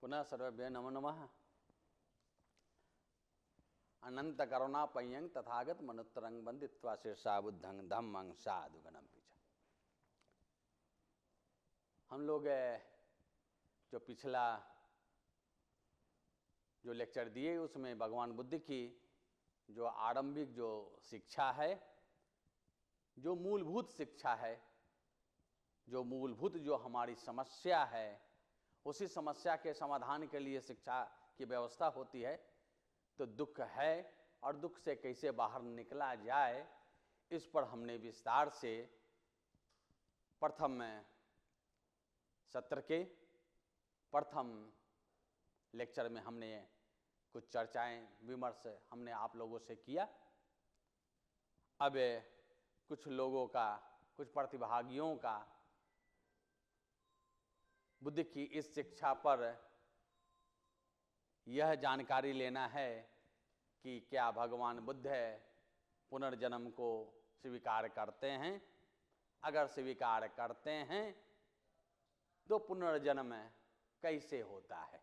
पुनः सर्वेभ्यो नमो नमः। अनंत करुणा पय्यंग तथागत मनुत्तरंग बंदित्वा शीर्षा बुद्धंग धम्मंग साधुगणम पीछा। हम लोग जो पिछला जो लेक्चर दिए उसमें भगवान बुद्ध की जो आरंभिक जो शिक्षा है, जो मूलभूत शिक्षा है, जो मूलभूत जो हमारी समस्या है, उसी समस्या के समाधान के लिए शिक्षा की व्यवस्था होती है। तो दुख है और दुख से कैसे बाहर निकला जाए, इस पर हमने विस्तार से प्रथम सत्र के प्रथम लेक्चर में हमने कुछ चर्चाएं विमर्श हमने आप लोगों से किया। अब कुछ लोगों का, कुछ प्रतिभागियों का बुद्ध की इस शिक्षा पर यह जानकारी लेना है कि क्या भगवान बुद्ध पुनर्जन्म को स्वीकार करते हैं। अगर स्वीकार करते हैं तो पुनर्जन्म कैसे होता है,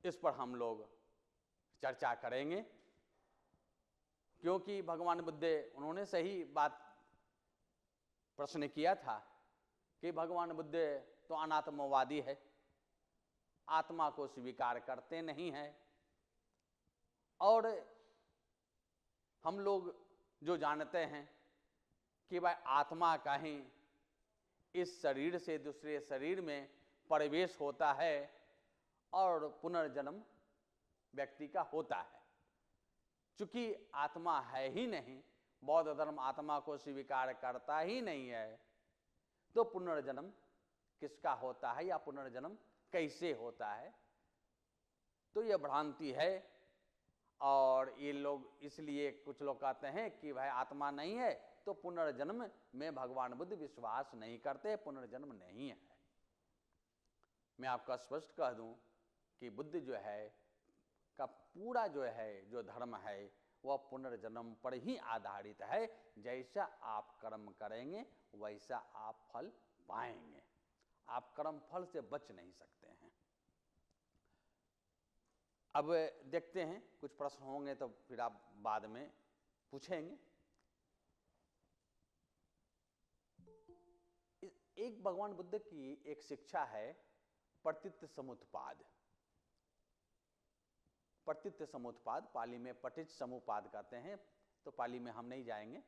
इस पर हम लोग चर्चा करेंगे। क्योंकि भगवान बुद्ध उन्होंने सही बात प्रश्न किया था कि भगवान बुद्ध तो अनात्मवादी है, आत्मा को स्वीकार करते नहीं है। और हम लोग जो जानते हैं कि भाई आत्मा का ही इस शरीर से दूसरे शरीर में प्रवेश होता है और पुनर्जन्म व्यक्ति का होता है। चूंकि आत्मा है ही नहीं, बौद्ध धर्म आत्मा को स्वीकार करता ही नहीं है, तो पुनर्जन्म किसका होता है या पुनर्जन्म कैसे होता है, तो यह भ्रांति है। और ये लोग इसलिए कुछ लोग कहते हैं कि भाई आत्मा नहीं है तो पुनर्जन्म में भगवान बुद्ध विश्वास नहीं करते, पुनर्जन्म नहीं है। मैं आपको स्पष्ट कह दूं कि बुद्ध जो है का पूरा जो है जो धर्म है वह पुनर्जन्म पर ही आधारित है। जैसा आप कर्म करेंगे वैसा आप फल पाएंगे, आप कर्म फल से बच नहीं सकते हैं। अब देखते हैं, कुछ प्रश्न होंगे तो फिर आप बाद में पूछेंगे। एक भगवान बुद्ध की एक शिक्षा है प्रतीत्य समुत्पाद। प्रतीत्य समुत्पाद पाली में पठित समुपाद कहते हैं, तो पाली में हम नहीं जाएंगे,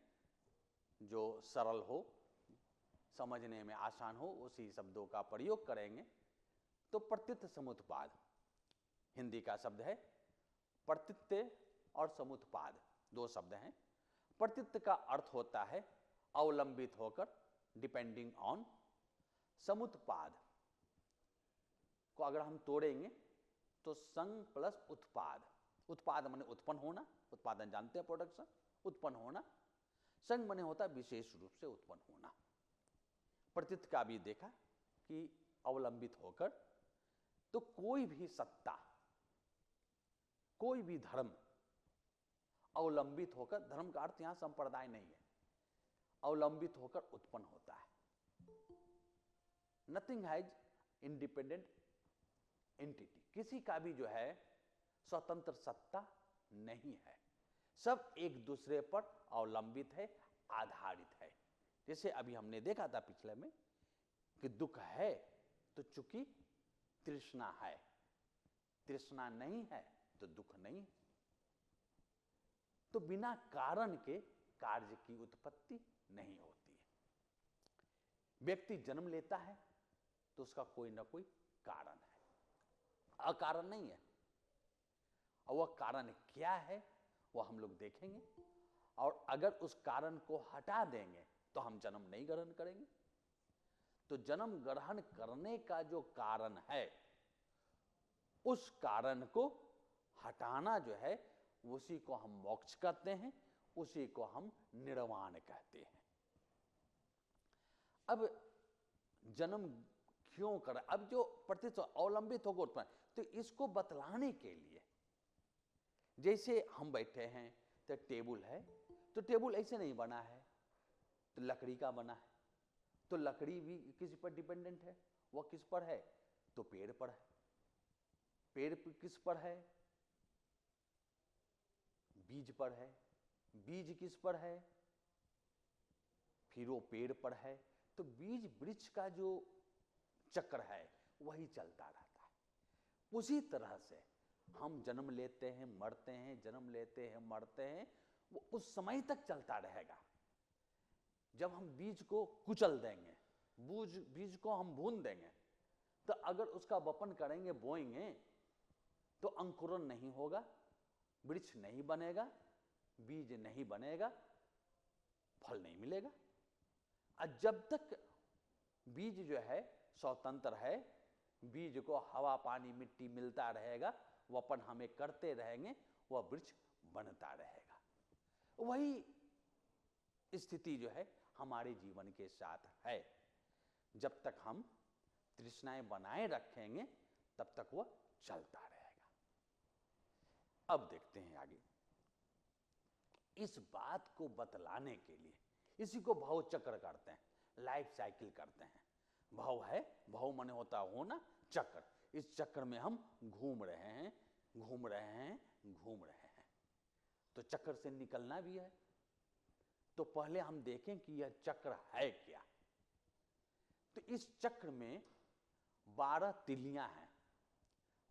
जो सरल हो, समझने में आसान हो उसी शब्दों का प्रयोग करेंगे। तो प्रतीत्य समुत्पाद हिंदी का शब्द है। प्रतीत्य और समुत्पाद दो शब्द हैं। प्रतीत्य का अर्थ होता है अवलंबित होकर, डिपेंडिंग ऑन। समुत्पाद को अगर हम तोड़ेंगे तो संग प्लस उत्पाद। उत्पाद माने उत्पन्न होना, उत्पादन जानते हैं, प्रोडक्शन, उत्पन्न होना। संग माने होता है विशेष रूप से उत्पन्न होना। प्रतीत का भी देखा कि अवलंबित होकर, तो कोई भी सत्ता, कोई भी धर्म अवलंबित होकर, धर्म का अर्थ यहां संप्रदाय नहीं है, अवलंबित होकर उत्पन्न होता है। नथिंग हैज इंडिपेंडेंट एंटिटी, किसी का भी जो है स्वतंत्र सत्ता नहीं है, सब एक दूसरे पर अवलंबित है, आधारित है। जैसे अभी हमने देखा था पिछले में कि दुख है तो चूंकि तृष्णा है, तृष्णा नहीं है तो दुख नहीं। तो बिना कारण के कार्य की उत्पत्ति नहीं होती है। व्यक्ति जन्म लेता है तो उसका कोई ना कोई कारण है, अकारण नहीं है। और वह कारण क्या है वह हम लोग देखेंगे। और अगर उस कारण को हटा देंगे तो हम जन्म नहीं ग्रहण करेंगे। तो जन्म ग्रहण करने का जो कारण है, उस कारण को हटाना जो है उसी को हम मोक्ष कहते हैं, उसी को हम निर्वाण कहते हैं। अब जन्म क्यों कर, अब जो प्रतीत अवलंबित होकर उत्पन्न, तो इसको बतलाने के लिए, जैसे हम बैठे हैं तो टेबल है, तो टेबल ऐसे नहीं बना है, तो लकड़ी का बना है। तो लकड़ी भी किसी पर डिपेंडेंट है, वह किस पर है, तो पेड़ पर है। पेड़ किस पर है? बीज पर है। बीज किस पर है? फिर वो पेड़ पर है। तो बीज वृक्ष का जो चक्र है वही चलता रहता है। उसी तरह से हम जन्म लेते हैं, मरते हैं, जन्म लेते हैं, मरते हैं, वो उस समय तक चलता रहेगा। जब हम बीज को कुचल देंगे, बीज को हम भून देंगे, तो अगर उसका वपन करेंगे, बोएंगे, तो अंकुरन नहीं होगा, वृक्ष नहीं बनेगा, बीज नहीं बनेगा, फल नहीं मिलेगा। और जब तक बीज जो है स्वतंत्र है, बीज को हवा पानी मिट्टी मिलता रहेगा, वपन हमें करते रहेंगे, वह वृक्ष बनता रहेगा। वही स्थिति जो है हमारे जीवन के साथ है। जब तक हम तृष्णाएं बनाए रखेंगे तब तक वह चलता रहेगा। अब देखते हैं आगे। इस बात को बतलाने के लिए इसी को भव चक्र करते हैं, लाइफ साइकिल करते हैं। भव है, भव माने होता होना, चक्र। इस चक्र में हम घूम रहे हैं, घूम रहे हैं, घूम रहे हैं। तो चक्र से निकलना भी है। तो पहले हम देखें कि यह चक्र है क्या। तो इस चक्र में 12 तिलियां हैं,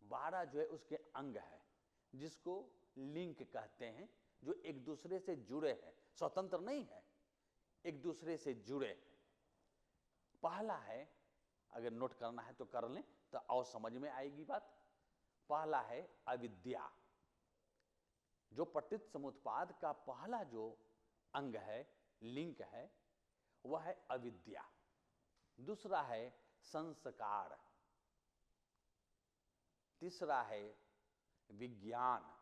12 जो है उसके अंग है, जिसको लिंक कहते हैं, जो एक दूसरे से जुड़े हैं, स्वतंत्र नहीं है, एक दूसरे से जुड़े हैं। पहला है, अगर नोट करना है तो कर लें, तो और समझ में आएगी बात। पहला है अविद्या। जो पतित समुत्पाद का पहला जो अंग है, लिंक है, वह है अविद्या। दूसरा है संस्कार। तीसरा है विज्ञान,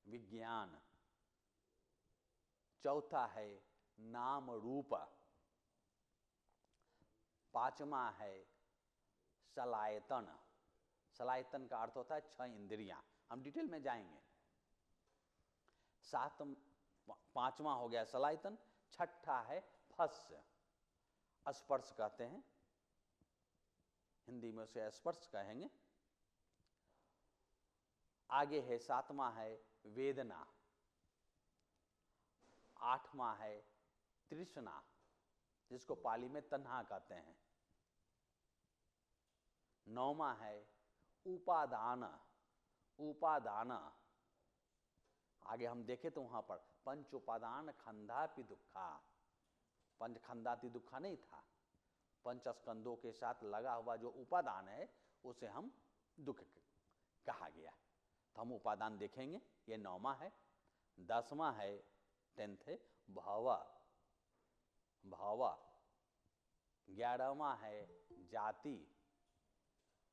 विज्ञान। चौथा है नाम रूप। पांचवा है सलायतन। सलायतन का अर्थ होता है 6 इंद्रियां। हम डिटेल में जाएंगे। पांचवा हो गया सलायतन। छठा है फस, स्पर्श कहते हैं, हिंदी में उसे स्पर्श कहेंगे। आगे है 7वां है वेदना। 8वां है तृष्णा, जिसको पाली में तन्हा कहते हैं। 9वां है उपादान। उपादान आगे हम देखें तो वहां पर पंच उपादान खंधापि दुखा। पंच खंधाति दुखा नहीं था, पंच स्कंदों के साथ लगा हुआ जो उपादान है उसे हम दुख कहा गया। तो हम उपादान देखेंगे। ये 9वां है। 10वां है 10th है भावा। भावा। 11वां है जाति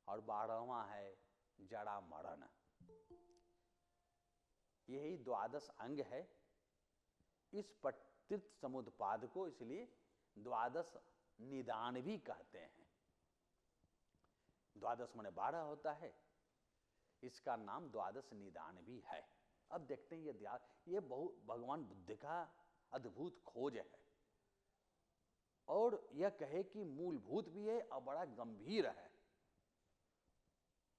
और 12वां है जड़ा मरण। यही 12 अंग है। इस पतित समुत्पाद को इसलिए 12 निदान भी कहते हैं। 12 माने 12 होता है, इसका नाम 12 निदान भी है। अब देखते हैं ये बहुत भगवान बुद्ध का अद्भुत खोज है, और यह कहे कि मूलभूत भी है और बड़ा गंभीर है।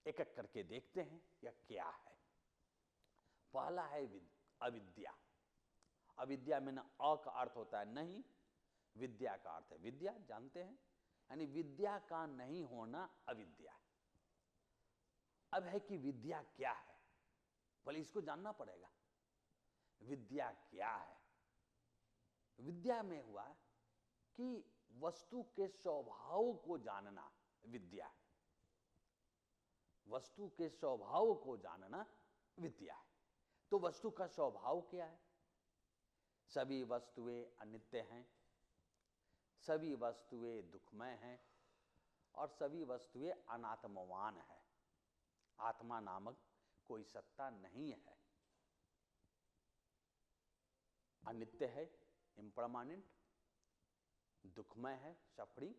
एक एक करके देखते हैं यह क्या है। पहला है अविद्या। अविद्या में ना अ का अर्थ होता है नहीं, विद्या का अर्थ है विद्या, जानते हैं, यानी विद्या का नहीं होना अविद्या। अब है कि विद्या क्या है, भले इसको जानना पड़ेगा। विद्या क्या है? विद्या में हुआ कि वस्तु के स्वभाव को जानना विद्या है। वस्तु के स्वभाव को जानना विद्या है। तो वस्तु का स्वभाव क्या है? सभी वस्तुएं अनित्य हैं, सभी वस्तुएं दुखमय हैं, और सभी वस्तुएं अनात्मवान हैं। आत्मा नामक कोई सत्ता नहीं है। अनित्य है, इम्परमानेंट, दुखमय है, सफरिंग,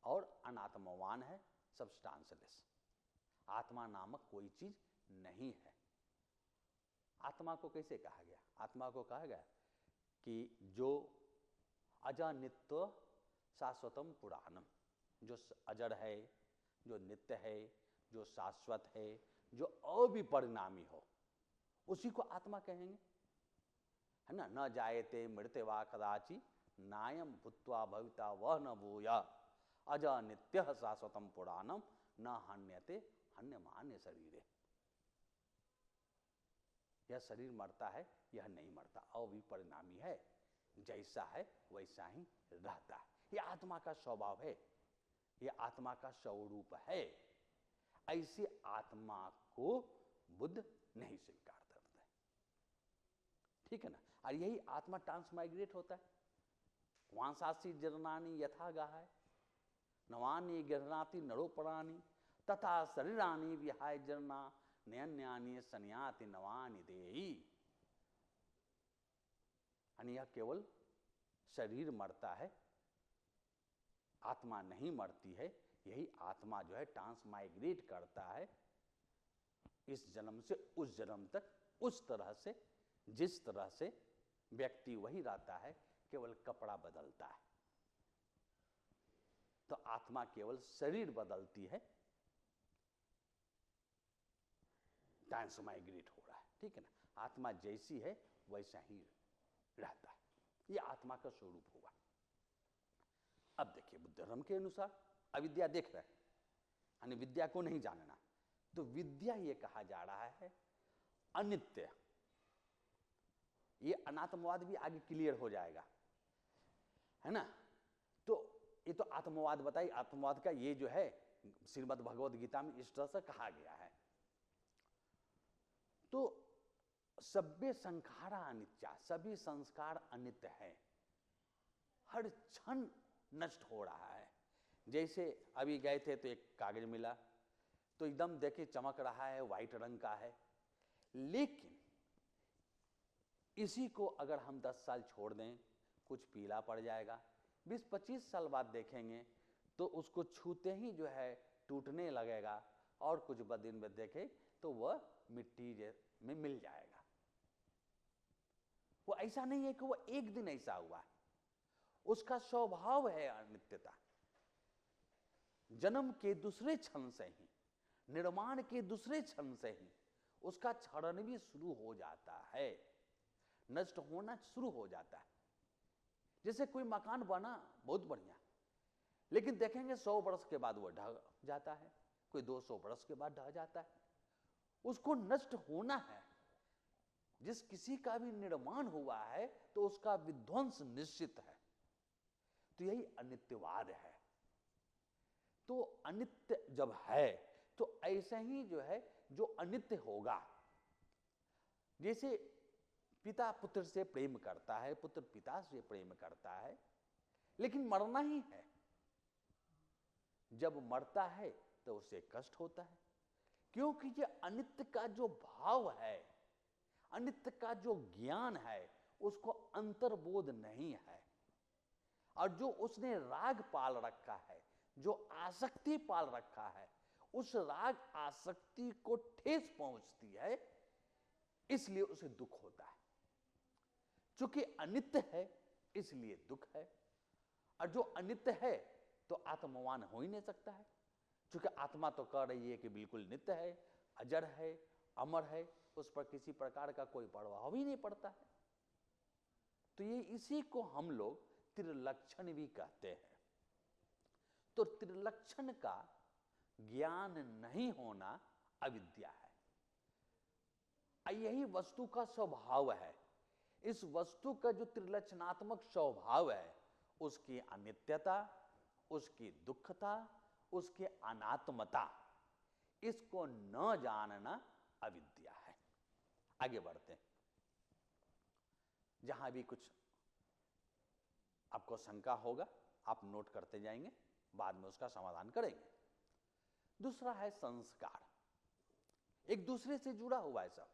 और अनात्मवान है, सब्सटेंसलेस। आत्मा नामक कोई चीज नहीं है। आत्मा को कैसे कहा गया? आत्मा को कहा गया कि जो अजनित्व शाश्वतम पुराणम, जो अजड़ है, जो नित्य है, जो शाश्वत है, जो अविपरिणामी हो, उसी को आत्मा कहेंगे, है ना। न जायते मृत्य वा कदाचि नायम भूत्वा भविता वह न भूया अज नित्य शाश्वतम पुराणम न हन्यते हन्यमान्य शरीरे। यह शरीर मरता है, यह नहीं मरता, अविपरिणामी है, जैसा है वैसा ही रहता है। यह आत्मा का स्वभाव है, यह आत्मा का स्वरूप है। ऐसे आत्मा को बुद्ध नहीं स्वीकार करते, ठीक है ना। और यही आत्मा ट्रांसमाइग्रेट होता है। वांसासी जरनानी यथा गाय नवानी गृहणाति नरोपराणी तथा शरीरानी विहाय जरना नयन्यानी सन्याति नवानि देही। यह केवल शरीर मरता है, आत्मा नहीं मरती है। यही आत्मा जो है ट्रांसमाइग्रेट करता है, इस जन्म से उस जन्म तक, उस तरह से जिस तरह से व्यक्ति वही रहता है, केवल कपड़ा बदलता है। तो आत्मा केवल शरीर बदलती है, ट्रांसमाइग्रेट हो रहा है, ठीक है ना। आत्मा जैसी है वैसा ही रहता है, यह आत्मा का स्वरूप हुआ। अब देखिए बुद्ध धर्म के अनुसार अविद्या देख रहे हैं, यानी विद्या को नहीं जानना, तो विद्या ये कहा जा रहा है अनित्य। ये अनात्मवाद भी आगे क्लियर हो जाएगा, है ना। तो ये तो आत्मवाद बताइए, आत्मवाद का ये जो है श्रीमद् भगवद गीता में इस तरह से कहा गया है। तो सभ्य संखारा अनित्या, सभी संस्कार अनित्य है, हर क्षण नष्ट हो रहा है। जैसे अभी गए थे तो एक कागज मिला, तो एकदम देखे चमक रहा है, व्हाइट रंग का है, लेकिन इसी को अगर हम 10 साल छोड़ दें, कुछ पीला पड़ जाएगा। 20-25 साल बाद देखेंगे तो उसको छूते ही जो है टूटने लगेगा, और कुछ दिन में देखें तो वह मिट्टी में मिल जाएगा। वो ऐसा नहीं है कि वो एक दिन ऐसा हुआ है, उसका स्वभाव है अनित्यता। जन्म के दूसरे क्षण से ही, निर्माण के दूसरे क्षण से ही उसका क्षरण भी शुरू हो जाता है, नष्ट होना शुरू हो जाता है। जैसे कोई मकान बना बहुत बढ़िया, लेकिन देखेंगे 100 वर्ष के बाद वो ढह जाता है, कोई 200 वर्ष के बाद ढह जाता है। उसको नष्ट होना है। जिस किसी का भी निर्माण हुआ है तो उसका विध्वंस निश्चित है। तो यही अनित्यवाद है। तो अनित्य जब है तो ऐसे ही जो है जो अनित्य होगा, जैसे पिता पुत्र से प्रेम करता है, पुत्र पिता से प्रेम करता है, लेकिन मरना ही है। जब मरता है तो उसे कष्ट होता है, क्योंकि ये अनित्य का जो भाव है, अनित्य का जो ज्ञान है, उसको अंतर्बोध नहीं है। और जो उसने राग पाल रखा है, जो आसक्ति पाल रखा है, उस राग आसक्ति को ठेस पहुंचती है, इसलिए उसे दुख होता है। चूंकि अनित्य है इसलिए दुख है, और जो अनित्य है तो आत्मवान हो ही नहीं सकता है। चूंकि आत्मा तो कह रही है कि बिल्कुल नित्य है, अजर है, अमर है, उस पर किसी प्रकार का कोई प्रभाव ही नहीं पड़ता है। तो ये इसी को हम लोग त्रिलक्षण भी कहते हैं। तो त्रिलक्षण का ज्ञान नहीं होना अविद्या है। यही वस्तु का स्वभाव है। इस वस्तु का जो त्रिलक्षणात्मक स्वभाव है, उसकी अनित्यता, उसकी दुखता, उसकी अनात्मता, इसको न जानना अविद्या है। आगे बढ़ते हैं। जहां भी कुछ आपको शंका होगा आप नोट करते जाएंगे, बाद में उसका समाधान करेंगे। दूसरा है संस्कार, एक दूसरे से जुड़ा हुआ है सब।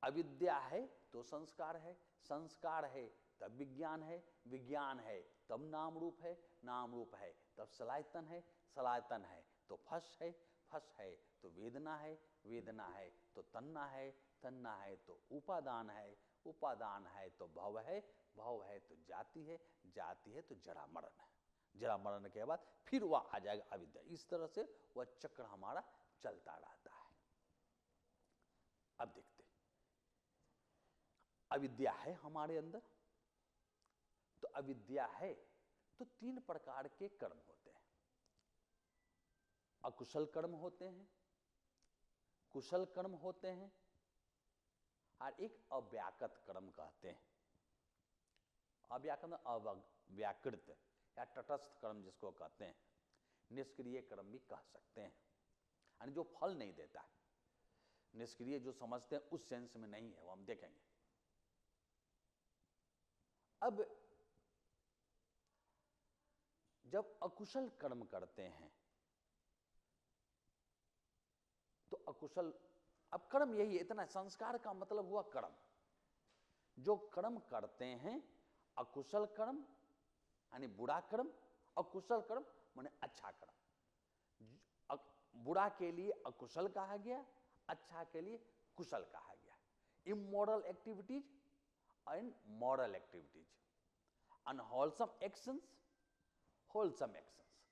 अविद्या है तो संस्कार है, संस्कार है तब विज्ञान है, विज्ञान है तब नाम रूप है, नाम रूप है तब सलायतन है, सलायतन है तो फस है, फस है तो वेदना है, वेदना है तो तन्ना है, तन्ना है तो उपादान है, उपादान है तो भव है, भव है तो जाति है, जाति है तो जरा मरण है। जरा मरण के बाद फिर वह आ जाएगा अविद्या। इस तरह से वह चक्र हमारा चलता रहता है। अब देखते, अविद्या है हमारे अंदर, तो अविद्या है तो 3 प्रकार के कर्म होते हैं। अकुशल कर्म होते हैं, कुशल कर्म होते हैं, और एक अव्याकृत कर्म कहते हैं। अव्याकृत या तटस्थ कर्म जिसको कहते हैं, निष्क्रिय कर्म भी कह सकते हैं, यानी जो फल नहीं देता है। निष्क्रिय जो समझते हैं उस सेंस में नहीं है, वो हम देखेंगे। अब जब अकुशल कर्म करते हैं तो अकुशल, अब कर्म यही है, इतना संस्कार का मतलब हुआ कर्म। जो कर्म करते हैं अकुशल कर्म यानी बुरा कर्म, और कुशल कर्म माने अच्छा कर्म। बुरा के लिए अकुशल कहा गया, अच्छा के लिए कुशल कहा गया। Immoral activities and moral activities, unwholesome actions, wholesome actions.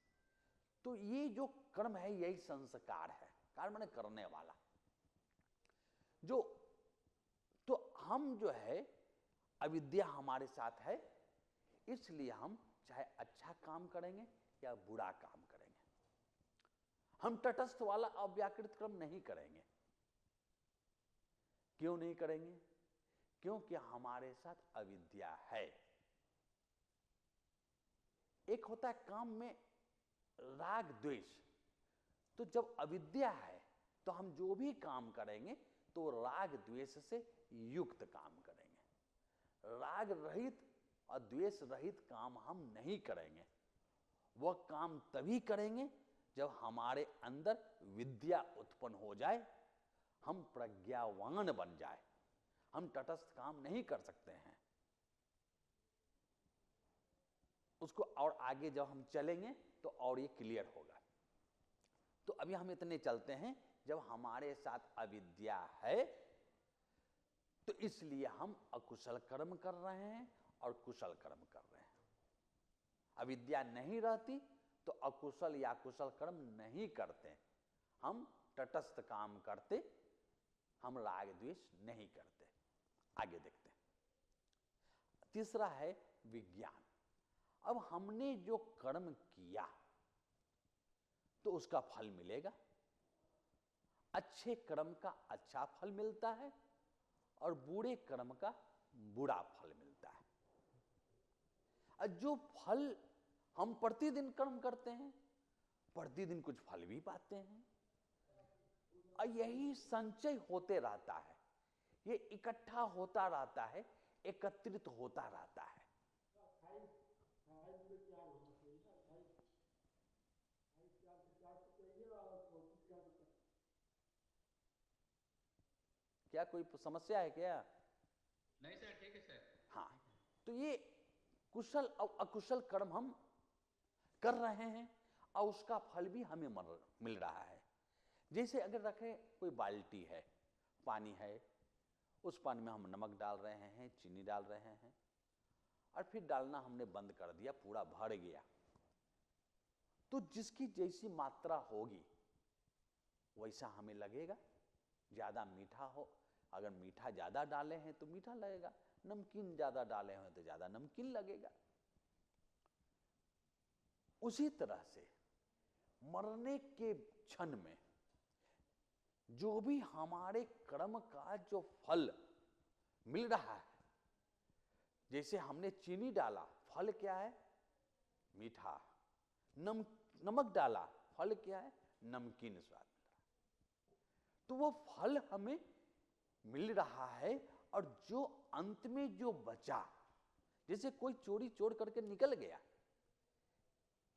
तो ये जो कर्म है यही संस्कार है, कार्य माने करने वाला। जो तो हम जो है अविद्या हमारे साथ है, इसलिए हम चाहे अच्छा काम करेंगे या बुरा काम करेंगे, हम तटस्थ वाला अव्याकृत कर्म नहीं करेंगे। क्यों नहीं करेंगे? क्योंकि हमारे साथ अविद्या है। एक होता है काम में राग द्वेष, तो जब अविद्या है तो हम जो भी काम करेंगे तो राग द्वेष से युक्त काम करेंगे। राग रहित और द्वेष रहित काम हम नहीं करेंगे। वह काम तभी करेंगे जब हमारे अंदर विद्या उत्पन्न हो जाए, हम प्रज्ञावान बन जाए। हम तटस्थ काम नहीं कर सकते हैं। उसको और आगे जब हम चलेंगे तो और ये क्लियर होगा। तो अभी हम इतने चलते हैं, जब हमारे साथ अविद्या है तो इसलिए हम अकुशल कर्म कर रहे हैं और कुशल कर्म कर रहे हैं। अविद्या नहीं रहती तो अकुशल या कुशल कर्म नहीं करते, हम तटस्थ काम करते, हम राग द्वेष नहीं करते। आगे देखते हैं। तीसरा है विज्ञान। अब हमने जो कर्म किया तो उसका फल मिलेगा। अच्छे कर्म का अच्छा फल मिलता है और बुरे कर्म का बुरा फल मिलता है। और जो फल हम प्रतिदिन कर्म करते हैं, प्रतिदिन कुछ फल भी पाते हैं, और यही संचय होते रहता है, ये इकट्ठा होता रहता है, एकत्रित होता रहता है। क्या कोई समस्या है क्या? नहीं सर, ठीक है सर। हाँ, तो ये कुशल और अकुशल कर्म हम कर रहे हैं और उसका फल भी हमें मिल रहा है। जैसे अगर रखें कोई बाल्टी है, पानी है, उस पानी में हम नमक डाल रहे हैं, चीनी डाल रहे हैं, और फिर डालना हमने बंद कर दिया, पूरा भर गया। तो जिसकी जैसी मात्रा होगी वैसा हमें लगेगा। ज्यादा मीठा हो, अगर मीठा ज्यादा डाले हैं तो मीठा लगेगा, नमकीन ज्यादा डाले हैं तो ज्यादा नमकीन लगेगा। उसी तरह से मरने के क्षण में जो भी हमारे कर्म का जो फल मिल रहा है, जैसे हमने चीनी डाला, फल क्या है? मीठा। नमक डाला, फल क्या है? नमकीन स्वाद मिल रहा है। तो वो फल हमें मिल रहा है, और जो अंत में जो बचा, जैसे कोई चोरी चोर करके निकल गया,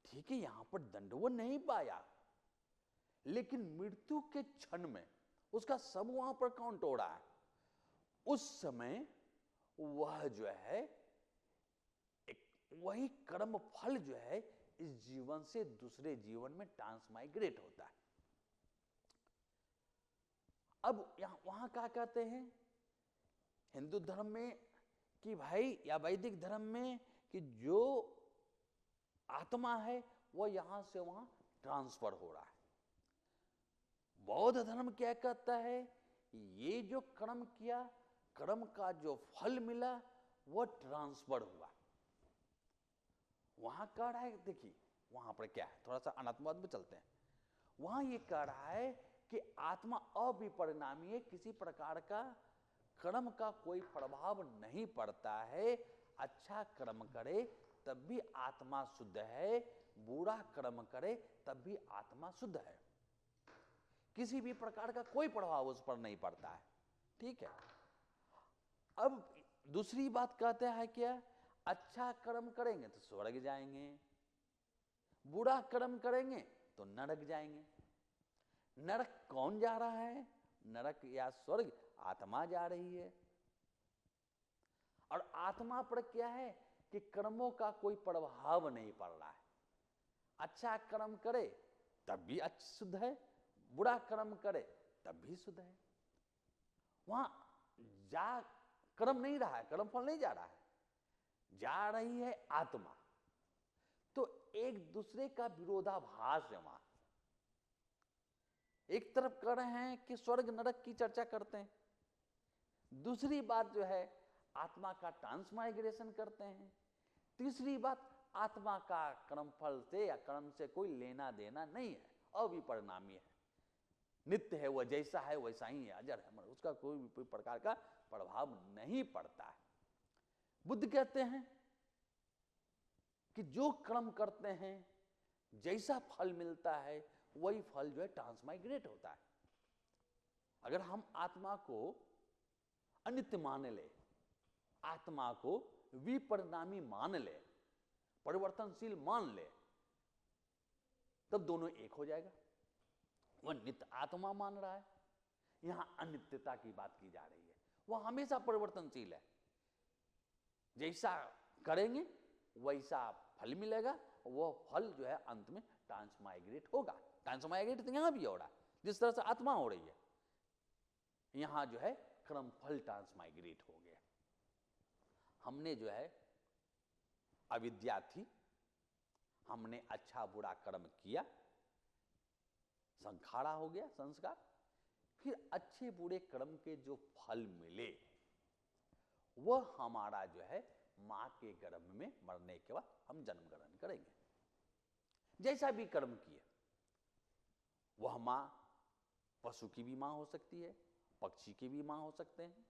ठीक है, यहां पर दंड वो नहीं पाया, लेकिन मृत्यु के क्षण में उसका सब वहां पर काउंट हो रहा है। उस समय वह जो है वही कर्म फल जो है इस जीवन से दूसरे जीवन में ट्रांसमाइग्रेट होता है। अब यहां वहां क्या कहते हैं हिंदू धर्म में कि भाई, या वैदिक धर्म में, कि जो आत्मा है वो यहां से वहां ट्रांसफर हो रहा है। बौद्ध धर्म क्या कहता है, ये जो कर्म किया, कर्म का जो फल मिला वो ट्रांसफर हुआ। वहां कह रहा है, देखिए वहां पर क्या है, थोड़ा सा अनात्मवाद में चलते हैं। वहां ये कह रहा है कि आत्मा अविपरिणामी है, किसी प्रकार का कर्म का कोई प्रभाव नहीं पड़ता है। अच्छा कर्म करे तब भी आत्मा शुद्ध है, बुरा कर्म करे तब भी आत्मा शुद्ध है, किसी भी प्रकार का कोई प्रभाव उस पर नहीं पड़ता है। ठीक है। अब दूसरी बात कहते हैं क्या, अच्छा कर्म करेंगे तो स्वर्ग जाएंगे, बुरा कर्म करेंगे तो नरक जाएंगे। नरक कौन जा रहा है, नरक या स्वर्ग आत्मा जा रही है। और आत्मा पर क्या है कि कर्मों का कोई प्रभाव नहीं पड़ रहा है। अच्छा कर्म करे तब भी शुद्ध है, बुरा कर्म करे तब भी शुद्ध है। वहां जा कर्म नहीं रहा है, कर्म फल नहीं जा रहा है, जा रही है आत्मा। तो एक दूसरे का विरोधाभास है वहां। एक तरफ कह रहे हैं कि स्वर्ग नरक की चर्चा करते हैं, दूसरी बात जो है आत्मा का ट्रांसमाइग्रेशन करते हैं, तीसरी बात आत्मा का कर्म फल से या कर्म से कोई लेना देना नहीं है, अविपरिणामी है, नित्य है, वह जैसा है वैसा ही है, अजर है, मगर उसका कोई प्रकार का प्रभाव नहीं पड़ता है। बुद्ध कहते हैं कि जो कर्म करते हैं जैसा फल मिलता है वही फल जो है ट्रांसमाइग्रेट होता है। अगर हम आत्मा को अनित्य मान ले, आत्मा को विपरिणामी मान ले, परिवर्तनशील मान ले, तब दोनों एक हो जाएगा। वह नित्य आत्मा मान रहा है, यहां अनित्यता की बात की जा रही है। वह हमेशा परिवर्तनशील है, जैसा करेंगे वैसा फल मिलेगा, वह फल जो है अंत में ट्रांसमाइग्रेट होगा। ट्रांसमाइग्रेट तो यहां भी हो रहा है, जिस तरह से आत्मा हो रही है, यहां जो है कर्म फल ट्रांसमाइग्रेट हो गया। हमने जो है अविद्या थी, हमने अच्छा बुरा कर्म किया, संखारा हो गया संस्कार, फिर अच्छे बुरे कर्म के जो फल मिले वह हमारा जो है मां के गर्भ में मरने के बाद हम जन्म ग्रहण करेंगे। जैसा भी कर्म किए, वह मां पशु की भी मां हो सकती है, पक्षी की भी मां हो सकते हैं,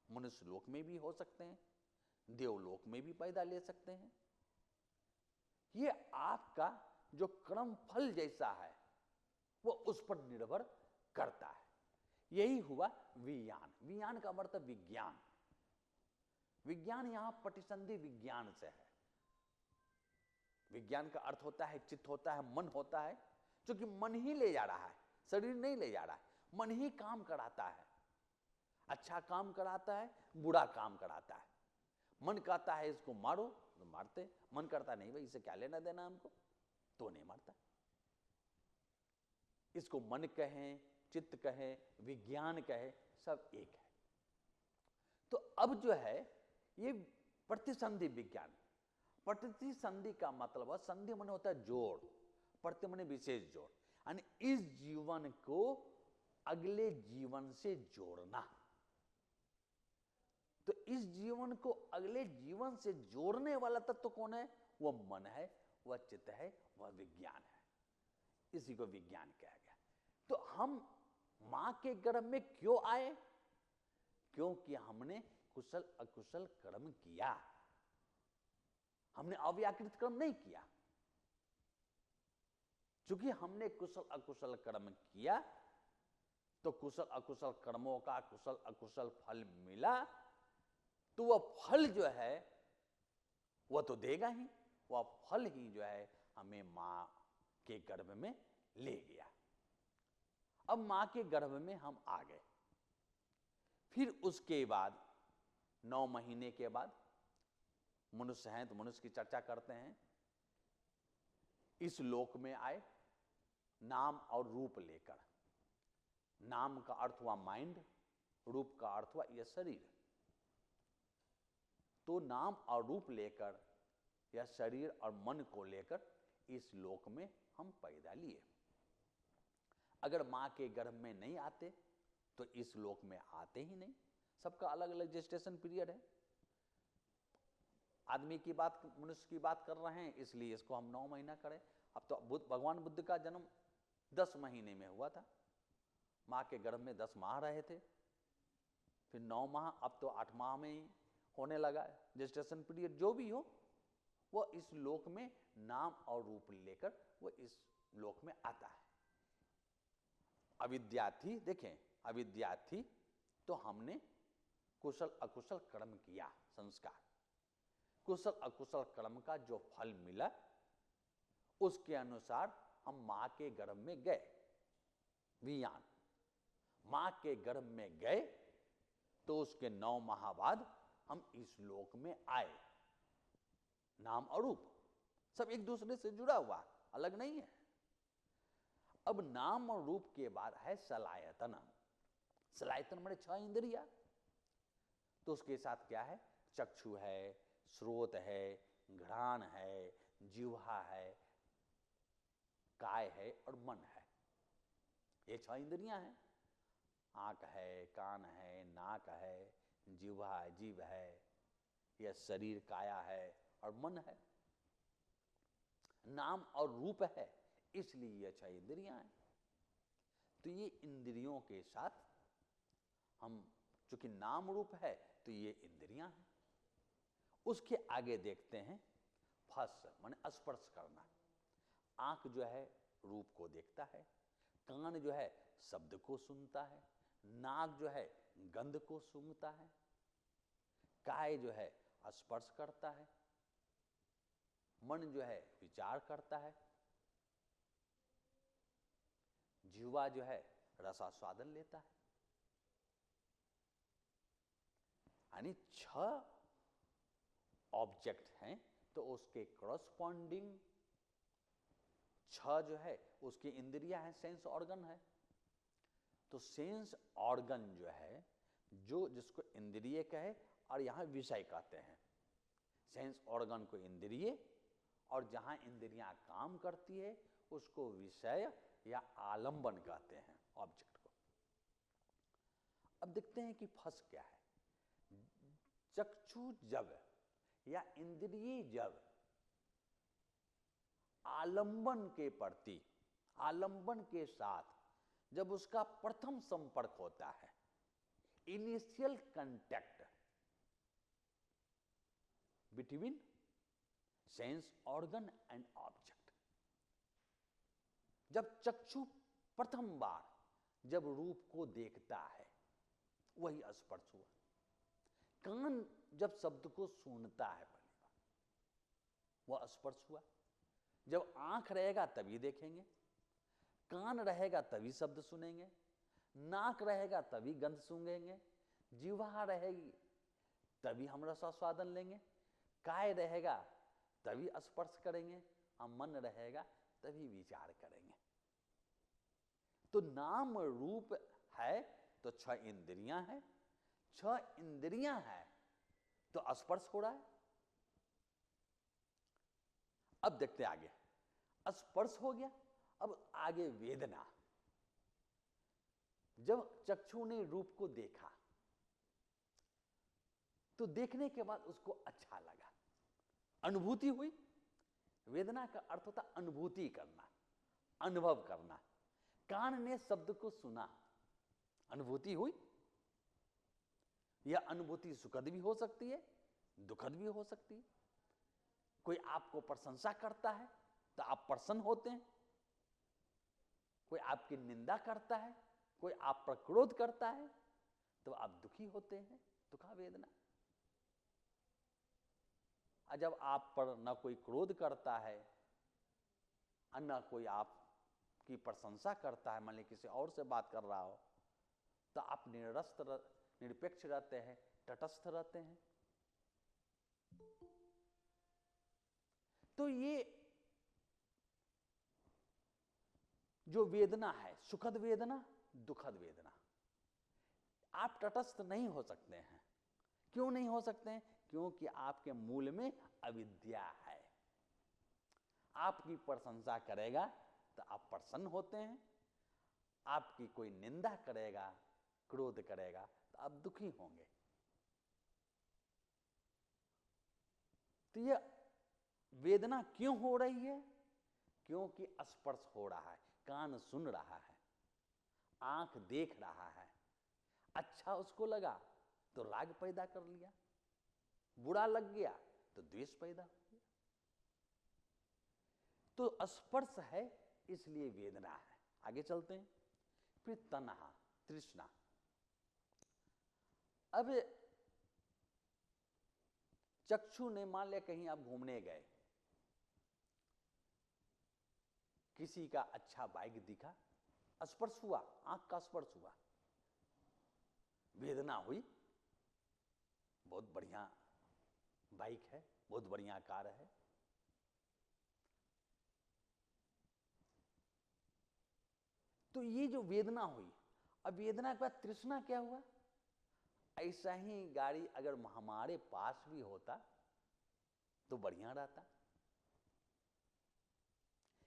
मनुष्य लोक में भी हो सकते हैं, देवलोक में भी पैदा ले सकते हैं। ये आपका जो कर्म फल जैसा है वो उस पर निर्भर करता है। यही हुआ विज्ञान। विज्ञान का मतलब विज्ञान। विज्ञान यहां प्रतिसंधि विज्ञान से है। विज्ञान का अर्थ होता है चित्त होता है, मन होता है, क्योंकि मन ही ले जा रहा है, शरीर नहीं ले जा रहा है, मन ही काम कराता है। अच्छा काम कराता है, बुरा काम कराता है। मन कहता है इसको मारो तो मारते, मन करता नहीं भाई इसे क्या लेना देना हमको, तो नहीं मारता। इसको मन कहें, चित्त कहें, विज्ञान कहें, सब एक है। तो अब जो है ये प्रतिसंधि विज्ञान। प्रतिसंधि का मतलब, संधि मन होता है जोड़, प्रति मन विशेष जोड़, यानी इस जीवन को अगले जीवन से जोड़ना। तो इस जीवन को अगले जीवन से जोड़ने वाला तत्व कौन है? वह मन है, वह चित्त है, वह विज्ञान है। इसी को विज्ञान कहा गया। तो हम मां के गर्भ में क्यों आए? क्योंकि हमने कुशल अकुशल कर्म किया, हमने अव्याकृत कर्म नहीं किया। चूंकि हमने कुशल अकुशल कर्म किया तो कुशल अकुशल कर्मों का कुशल अकुशल फल मिला, तो वह फल जो है वह तो देगा ही, वह फल ही जो है हमें मां के गर्भ में ले गया। अब मां के गर्भ में हम आ गए, फिर उसके बाद 9 महीने के बाद मनुष्य हैं तो मनुष्य की चर्चा करते हैं, इस लोक में आए नाम और रूप लेकर। नाम का अर्थ हुआ माइंड, रूप का अर्थ हुआ यह शरीर। तो नाम और रूप लेकर या शरीर और मन को लेकर इस लोक में हम पैदा लिए। अगर माँ के गर्भ में नहीं आते तो इस लोक में आते ही नहीं। सबका अलग अलग जेस्टेशन पीरियड है। आदमी की बात, मनुष्य की बात कर रहे हैं, इसलिए इसको हम 9 महीना करें। अब तो भगवान बुद्ध का जन्म 10 महीने में हुआ था। माँ के गर्भ में 10 माह रहे थे, फिर 9 माह, अब तो 8 माह में ही होने लगा है। जेस्टेशन पीरियड जो भी हो, वो इस लोक में नाम और रूप लेकर वो इस लोक में आता है। अविद्यार्थी, देखें, अविद्यार्थी तो हमने कुशल अकुशल कर्म किया, संस्कार, कुशल अकुशल कर्म का जो फल मिला उसके अनुसार हम मां के गर्भ में गए। वियान मां के गर्भ में गए तो उसके 9 माह बाद हम इस लोक में आए। नाम और रूप सब एक दूसरे से जुड़ा हुआ, अलग नहीं है। अब नाम और रूप के बाद है सलायतन। सलायतन माने 6 इंद्रिया। तो उसके साथ क्या है? चक्षु है, श्रोत है, घ्राण है, जिह्वा है, काय है और मन है। ये 6 इंद्रियां हैं। आंख है, कान है, नाक है, जिह्वा है, जीभ है, यह शरीर काया है और मन है। नाम और रूप है, इसलिए ये 6 इंद्रियां हैं। तो ये इंद्रियों के साथ हम, चूंकि नाम रूप है तो ये इंद्रियां हैं। उसके आगे देखते हैं फस, माने स्पर्श करना। आंख जो है रूप को देखता है, कान जो है शब्द को सुनता है, नाक जो है गंध को सूंघता है, काय जो है स्पर्श करता है, मन जो है विचार करता है, जीवा जो है रसास्वादन लेता है। यानी 6 ऑब्जेक्ट हैं, तो उसके करस्पॉन्डिंग 6 जो है उसकी इंद्रियां हैं, सेंस ऑर्गन है। तो सेंस ऑर्गन जो है, जो जिसको इंद्रिय कहे और यहां विषय कहते हैं। सेंस ऑर्गन को इंद्रिय, और जहां इंद्रियां काम करती है उसको विषय या आलंबन कहते हैं, ऑब्जेक्ट को। अब देखते हैं कि फस क्या है। चक्षु जब या इंद्रिय जब आलंबन के प्रति, आलंबन के साथ जब उसका प्रथम संपर्क होता है, initial contact between sense organ and object, जब चक्षु प्रथम बार जब रूप को देखता है, वही स्पर्श हुआ। कान जब शब्द को सुनता है पहली बार, वह स्पर्श हुआ। जब आंख रहेगा तभी देखेंगे, कान रहेगा तभी शब्द सुनेंगे, नाक रहेगा तभी गंध सूंघेंगे, जिह्वा रहेगी तभी हम रसास्वादन लेंगे, काय रहेगा तभी स्पर्श करेंगे, और मन रहेगा तभी विचार करेंगे। तो नाम रूप है तो 6 इंद्रियां हैं, 6 इंद्रियां हैं तो स्पर्श हो रहा है। अब देखते आगे, स्पर्श हो गया, अब आगे वेदना। जब चक्षु ने रूप को देखा तो देखने के बाद उसको अच्छा लगा, अनुभूति हुई। वेदना का अर्थ होता अनुभूति करना, अनुभव करना। कान ने शब्द को सुना, अनुभूति हुई। यह अनुभूति सुखद भी हो सकती है, दुखद भी हो सकती है। कोई आपको प्रशंसा करता है तो आप प्रसन्न होते हैं, कोई आपकी निंदा करता है, कोई आप पर क्रोध करता है तो आप दुखी होते हैं, दुखा वेदना। जब आप पर न कोई क्रोध करता है और न कोई आपकी प्रशंसा करता है, मान लीजिए किसी और से बात कर रहा हो, तो आप निरपेक्ष रहते हैं, तटस्थ रहते हैं। तो ये जो वेदना है, सुखद वेदना, दुखद वेदना, आप तटस्थ नहीं हो सकते हैं। क्यों नहीं हो सकते हैं? क्योंकि आपके मूल में अविद्या है। आपकी प्रशंसा करेगा तो आप प्रसन्न होते हैं, आपकी कोई निंदा करेगा, क्रोध करेगा तो आप दुखी होंगे। तो यह वेदना क्यों हो रही है? क्योंकि स्पर्श हो रहा है, कान सुन रहा है, आंख देख रहा है, अच्छा उसको लगा तो राग पैदा कर लिया, बुरा लग गया तो द्वेष पैदा हो गया। तो स्पर्श है इसलिए वेदना है। आगे चलते हैं। फिर तन्हा, तृष्णा। अब चक्षु ने, मान लिया कहीं आप घूमने गए, किसी का अच्छा बाइक दिखा, स्पर्श हुआ, आंख का स्पर्श हुआ, वेदना हुई, बहुत बढ़िया बाइक है, बहुत बढ़िया कार है। तो ये जो वेदना हुई, अब वेदना के बाद तृष्णा क्या हुआ? ऐसा ही गाड़ी अगर हमारे पास भी होता तो बढ़िया रहता।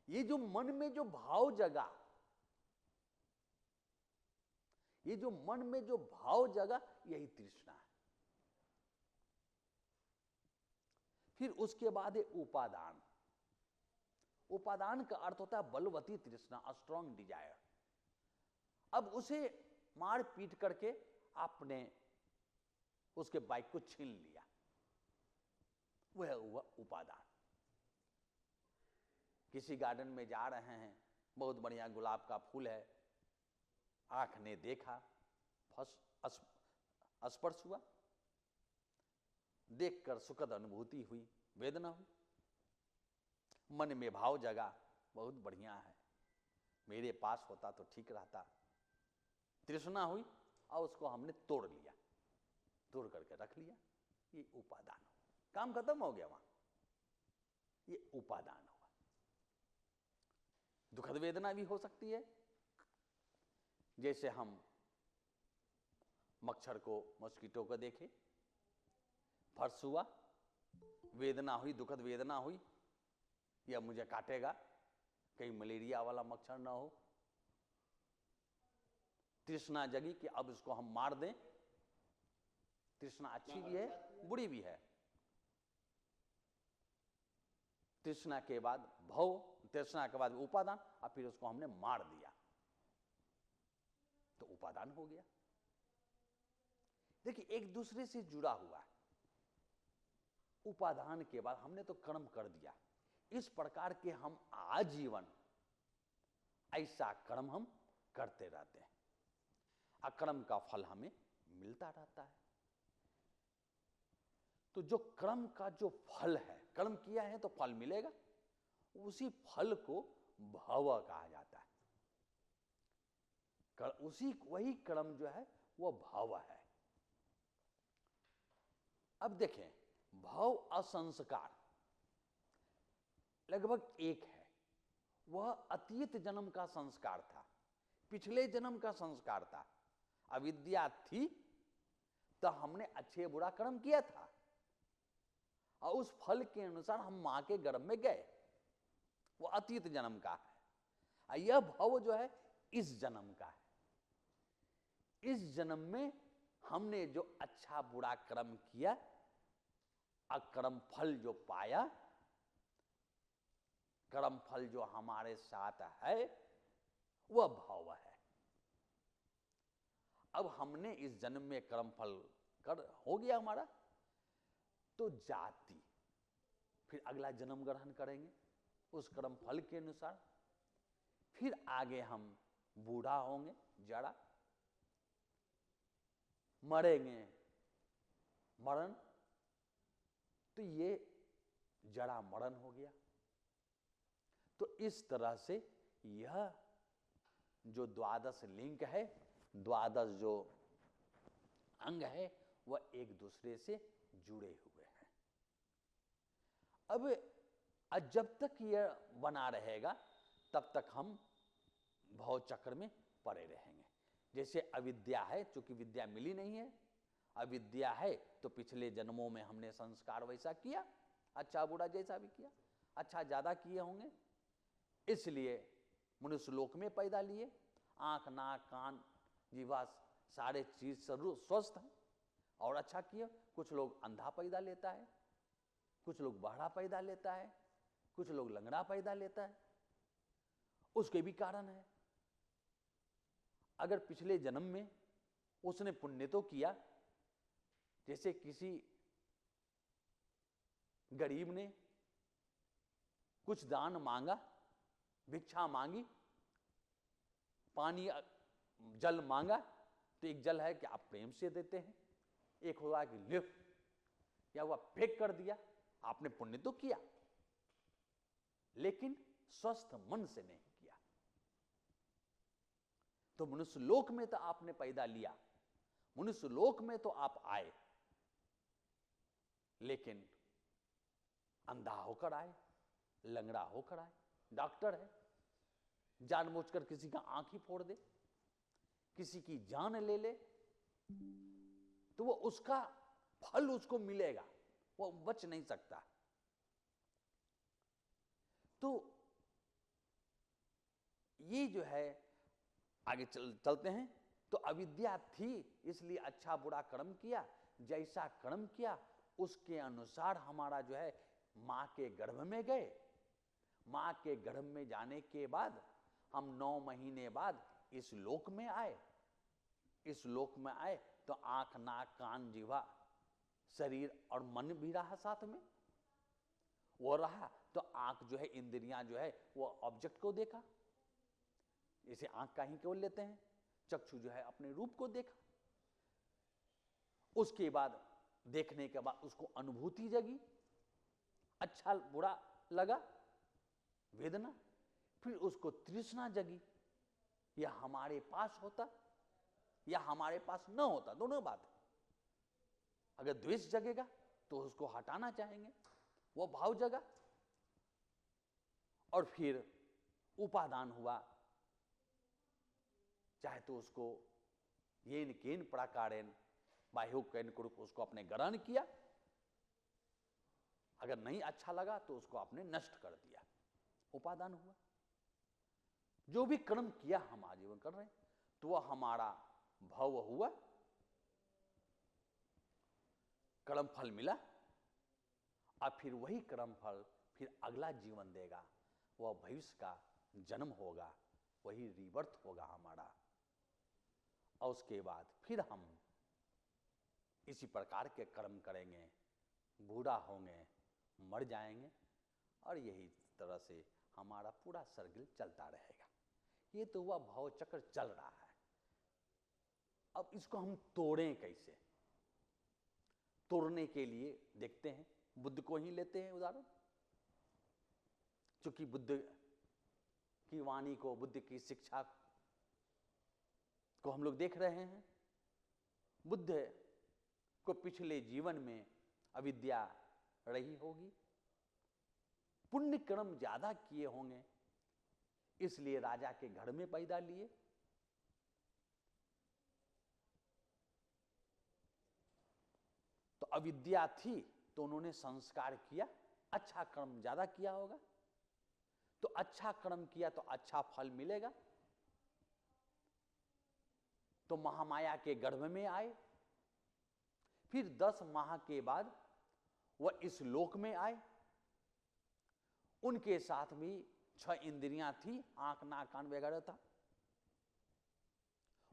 ये जो मन में जो भाव जगा, ये जो मन में जो भाव जगा, यही तृष्णा है। फिर उसके बाद है उपादान। उपादान का अर्थ होता है बलवती तृष्णा, स्ट्रॉन्ग डिजायर। अब उसे मार पीट करके आपने उसके बाइक को छीन लिया, वह हुआ उपादान। किसी गार्डन में जा रहे हैं, बहुत बढ़िया गुलाब का फूल है, आंख ने देखा, स्पर्श हुआ, देखकर सुखद अनुभूति हुई, वेदना हुई। मन में भाव जगा, बहुत बढ़िया है, मेरे पास होता तो ठीक रहता, तृष्णा हुई और उसको हमने तोड़ लिया, तोड़ करके रख लिया, ये उपादान हो, काम खत्म हो गया वहां, ये उपादान हुआ। दुखद वेदना भी हो सकती है, जैसे हम मच्छर को, मॉस्किटो को देखे, फर्श हुआ, वेदना हुई, दुखद वेदना हुई, या मुझे काटेगा, कहीं मलेरिया वाला मच्छर ना हो, तृष्णा जगी कि अब इसको हम मार दें। तृष्णा अच्छी भी है, बुरी भी है। तृष्णा के बाद भव, तृष्णा के बाद उपादान, और फिर उसको हमने मार दिया तो उपादान हो गया। देखिए, एक दूसरे से जुड़ा हुआ है। उपादान के बाद हमने तो कर्म कर दिया, इस प्रकार के हम आजीवन ऐसा कर्म हम करते रहते हैं, अकर्म का फल हमें मिलता रहता है। तो जो कर्म का जो फल है, कर्म किया है तो फल मिलेगा, उसी फल को भव कहा जाता है। उसी वही कर्म जो है वो भव है। अब देखें, भव असंस्कार लगभग एक है। वह अतीत जन्म का संस्कार था, पिछले जन्म का संस्कार था। अविद्या थी तो हमने अच्छे बुरा कर्म किया था, और उस फल के अनुसार हम मां के गर्भ में गए, वो अतीत जन्म का है। यह भव जो है इस जन्म का है। इस जन्म में हमने जो अच्छा बुरा कर्म किया, अकर्म फल जो पाया, कर्म फल जो हमारे साथ है, वह भव है। अब हमने इस जन्म में कर्म फल कर हो गया हमारा, तो जाति, फिर अगला जन्म ग्रहण करेंगे उस कर्म फल के अनुसार। फिर आगे हम बूढ़ा होंगे, जड़ा, मरेंगे, मरण, तो ये जड़ा मरण हो गया। तो इस तरह से यह जो द्वादश लिंक है, द्वादश जो अंग है, वह एक दूसरे से जुड़े हुए हैं। अब जब तक यह बना रहेगा तब तक हम भव चक्र में पड़े रहेंगे। जैसे अविद्या है, चूंकि विद्या मिली नहीं है, अविद्या है तो पिछले जन्मों में हमने संस्कार वैसा किया, अच्छा बुरा जैसा भी किया, अच्छा ज्यादा किए होंगे, इसलिए मनुष्य लोक में पैदा लिए। आंख, नाक, कान, जीवा सारे चीज स्वस्थ हैं और अच्छा किए। कुछ लोग अंधा पैदा लेता है, कुछ लोग बहरा पैदा लेता है, कुछ लोग लंगड़ा पैदा लेता है। उसके भी कारण है। अगर पिछले जन्म में उसने पुण्य तो किया, जैसे किसी गरीब ने कुछ दान मांगा, भिक्षा मांगी, पानी जल मांगा, तो एक जल है कि आप प्रेम से देते हैं, एक हुआ कि लिफ्ट या हुआ फेंक कर दिया। आपने पुण्य तो किया, लेकिन स्वस्थ मन से नहीं किया। तो मनुष्य लोक में तो आपने पैदा लिया, मनुष्य लोक में तो आप आए, लेकिन अंधा होकर आए, लंगड़ा होकर आए। डॉक्टर है, जानबूझकर किसी का आंख ही फोड़ दे, किसी की जान ले ले, तो वो उसका फल उसको मिलेगा, वो बच नहीं सकता। तो ये जो है, आगे चलते हैं। तो अविद्या थी, इसलिए अच्छा बुरा कर्म किया, जैसा कर्म किया उसके अनुसार हमारा जो है मां के गर्भ में गए। मां के गर्भ में जाने के बाद हम 9 महीने बाद इस लोक में आए। इस लोक में आए तो आंख, नाक, कान, जीवा, शरीर और मन भी रहा साथ में। वो रहा तो आंख जो है, इंद्रियां जो है, वो ऑब्जेक्ट को देखा, इसे आंख का ही केवल लेते हैं। चक्षु जो है अपने रूप को देखा। उसके बाद देखने के बाद उसको अनुभूति जगी, अच्छा बुरा लगा, वेदना। फिर उसको तृष्णा जगी, यह हमारे पास होता या हमारे पास न होता, दोनों बात है। अगर द्वेष जगेगा तो उसको हटाना चाहेंगे, वो भाव जगा। और फिर उपादान हुआ, चाहे तो उसको येन केन प्रकारेण बाह्योकेन कुरूप उसको अपने ग्रहण किया, अगर नहीं अच्छा लगा तो उसको आपने नष्ट कर दिया, उपादान हुआ। जो भी कर्म किया हम आजीवन कर रहे हैं, तो वह हमारा भव हुआ, कर्म फल मिला, और फिर वही कर्म फल फिर अगला जीवन देगा, वह भविष्य का जन्म होगा, वही रीबर्थ होगा हमारा। और उसके बाद फिर हम इसी प्रकार के कर्म करेंगे, बूढ़ा होंगे, मर जाएंगे, और यही तरह से हमारा पूरा सर्किल चलता रहेगा। ये तो वह भाव चक्र चल रहा है। अब इसको हम तोड़ें कैसे? तोड़ने के लिए देखते हैं, बुद्ध को ही लेते हैं उदाहरण। चूंकि बुद्ध की वाणी को, बुद्ध की शिक्षा को हम लोग देख रहे हैं। बुद्ध को पिछले जीवन में अविद्या रही होगी, पुण्य कर्म ज्यादा किए होंगे, इसलिए राजा के घर में पैदा लिए। तो अविद्या थी तो उन्होंने संस्कार किया, अच्छा कर्म ज्यादा किया होगा, तो अच्छा कर्म किया तो अच्छा फल मिलेगा। तो महामाया के गर्भ में आए, फिर 10 माह के बाद वह इस लोक में आए। उनके साथ भी 6 इंद्रियां थी, आंख, नाक, कान वगैरह था।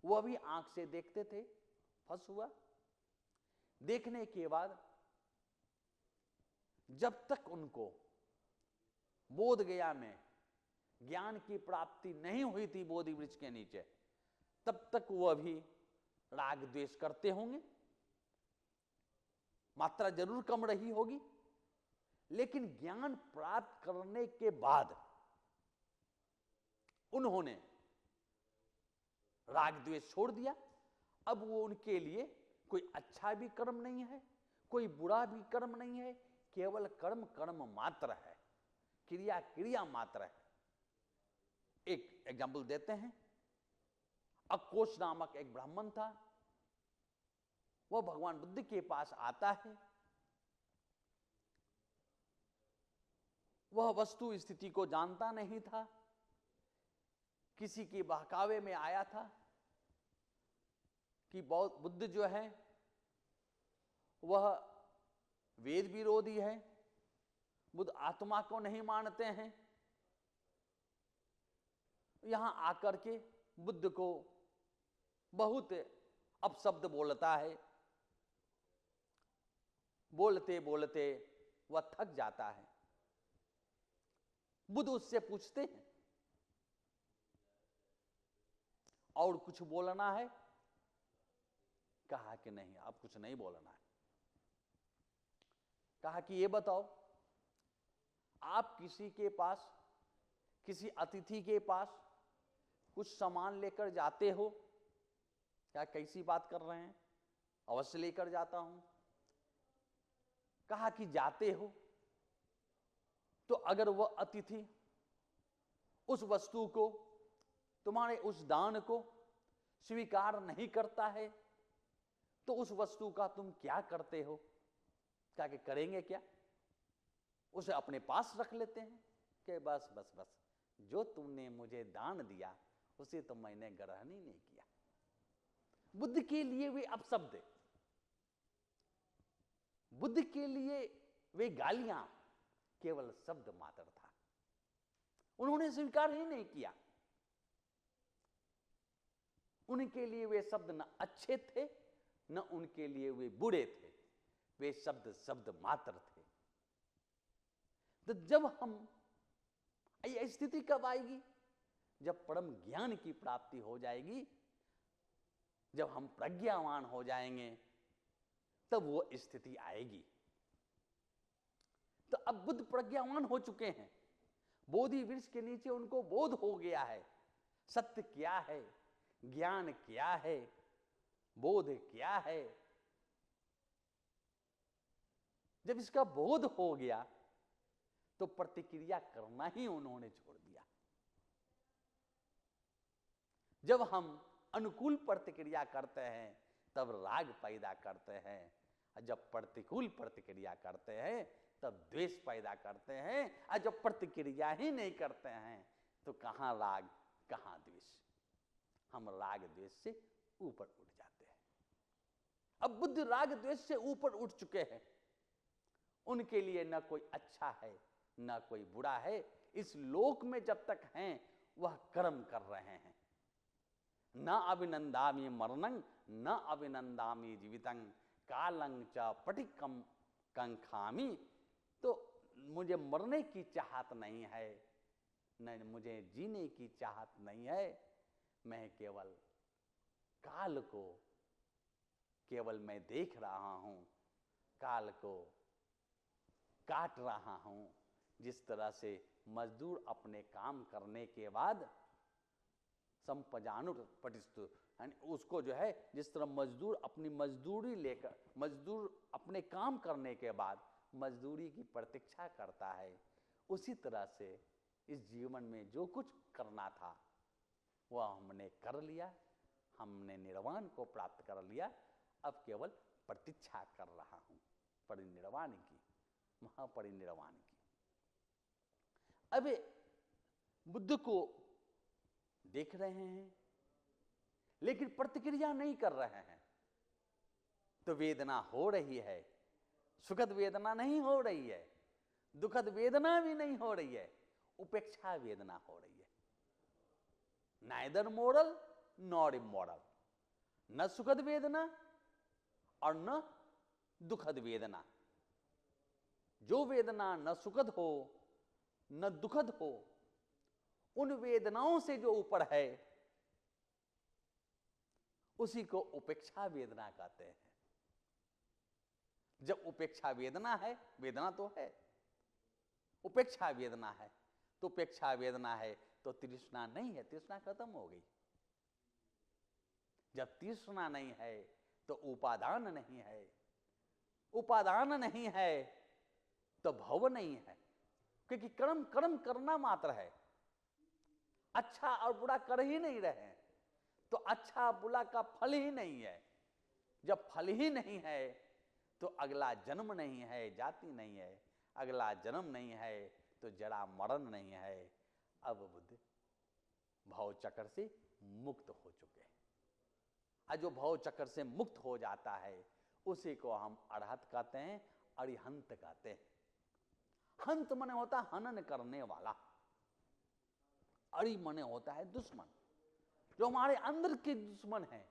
वह भी आंख से देखते थे, फंस हुआ। देखने के बाद जब तक उनको बोध गया में ज्ञान की प्राप्ति नहीं हुई थी बोधि वृक्ष के नीचे, तब तक वह भी राग द्वेष करते होंगे। मात्रा जरूर कम रही होगी, लेकिन ज्ञान प्राप्त करने के बाद उन्होंने राग द्वेष छोड़ दिया। अब वो उनके लिए कोई अच्छा भी कर्म नहीं है, कोई बुरा भी कर्म नहीं है, केवल कर्म कर्म मात्र है, क्रिया क्रिया मात्र है। एक एग्जाम्पल देते हैं। अकोश नामक एक ब्राह्मण था, वह भगवान बुद्ध के पास आता है। वह वस्तु स्थिति को जानता नहीं था, किसी के बहकावे में आया था कि बुद्ध जो है वह वेद विरोधी है, बुद्ध आत्मा को नहीं मानते हैं। यहां आकर के बुद्ध को बहुत अपशब्द बोलता है, बोलते बोलते वह थक जाता है। बुद्ध उससे पूछते हैं और कुछ बोलना है? कहा कि नहीं, अब कुछ नहीं बोलना है। कहा कि ये बताओ, आप किसी के पास, किसी अतिथि के पास कुछ सामान लेकर जाते हो क्या? कैसी बात कर रहे हैं? अवश्य लेकर जाता हूं। कहा कि जाते हो तो अगर वह अतिथि उस वस्तु को, तुम्हारे उस दान को स्वीकार नहीं करता है तो उस वस्तु का तुम क्या करते हो? क्या कि करेंगे क्या? उसे अपने पास रख लेते हैं कि बस बस बस, जो तुमने मुझे दान दिया उसे तो मैंने ग्रहण ही नहीं किया। बुद्ध के लिए वे अपशब्द, बुद्ध के लिए वे गालियां केवल शब्द मात्र था, उन्होंने स्वीकार ही नहीं किया। उनके लिए वे शब्द न अच्छे थे न उनके लिए वे बुरे थे, वे शब्द शब्द मात्र थे। तो जब हम, यह स्थिति कब आएगी? जब परम ज्ञान की प्राप्ति हो जाएगी, जब हम प्रज्ञावान हो जाएंगे तब वो स्थिति आएगी। तो अब बुद्ध प्रज्ञावान हो चुके हैं, बोधि वृक्ष के नीचे उनको बोध हो गया है, सत्य क्या है, ज्ञान क्या है, बोध क्या है। जब इसका बोध हो गया तो प्रतिक्रिया करना ही उन्होंने छोड़ दिया। जब हम अनुकूल प्रतिक्रिया करते हैं तब राग पैदा करते हैं, और जब प्रतिकूल प्रतिक्रिया करते हैं तब द्वेष पैदा करते हैं, और जब प्रतिक्रिया ही नहीं करते हैं तो कहां राग कहां द्वेष। हम राग द्वेष से ऊपर उठ जाते हैं। अब बुद्ध राग द्वेष से ऊपर उठ चुके हैं, उनके लिए न कोई अच्छा है न कोई बुरा है। इस लोक में जब तक हैं वह कर्म कर रहे हैं। न अभिनंदामि मरणं न अभिनंदामि जीवितं कालं च पटिकं कंखामि। तो मुझे मरने की चाहत नहीं है, न मुझे जीने की चाहत नहीं है। मैं केवल काल को केवल मैं देख रहा हूं, काल को काट रहा हूं। जिस तरह से मजदूर अपने काम करने के बाद संपजानुपटिस्तु, उसको जो है जिस तरह मजदूर अपनी मजदूरी लेकर, मजदूर अपने काम करने के बाद मजदूरी की प्रतीक्षा करता है, उसी तरह से इस जीवन में जो कुछ करना था वह हमने कर लिया, हमने निर्वाण को प्राप्त कर लिया। अब केवल प्रतीक्षा कर रहा हूं परिनिर्वाण की, महापरिनिर्वाण की। अब बुद्ध को देख रहे हैं लेकिन प्रतिक्रिया नहीं कर रहे हैं, तो वेदना हो रही है, सुखद वेदना नहीं हो रही है, दुखद वेदना भी नहीं हो रही है, उपेक्षा वेदना हो रही है। नाइदर मोरल नॉर इमोरल, न सुखद वेदना और न दुखद वेदना। जो वेदना न सुखद हो न दुखद हो, उन वेदनाओं से जो ऊपर है उसी को उपेक्षा वेदना कहते हैं। जब उपेक्षा वेदना है, वेदना तो है, उपेक्षा वेदना है, तो उपेक्षा वेदना है तो तृष्णा नहीं है, तृष्णा खत्म हो गई। जब तृष्णा नहीं है तो उपादान नहीं है, उपादान नहीं है तो भव नहीं है, क्योंकि कर्म कर्म करना मात्र है। अच्छा और बुरा कर ही नहीं रहे तो अच्छा बुरा का फल ही नहीं है। जब फल ही नहीं है तो अगला जन्म नहीं है, जाति नहीं है, अगला जन्म नहीं है तो जरा मरण नहीं है। अब बुद्ध भव चक्र से मुक्त हो चुके हैं। और जो भव चक्र से मुक्त हो जाता है उसी को हम अरहत कहते हैं, अरिहंत कहते हैं। हंत मने होता है हनन करने वाला, अरि मने होता है दुश्मन, जो हमारे अंदर के दुश्मन है।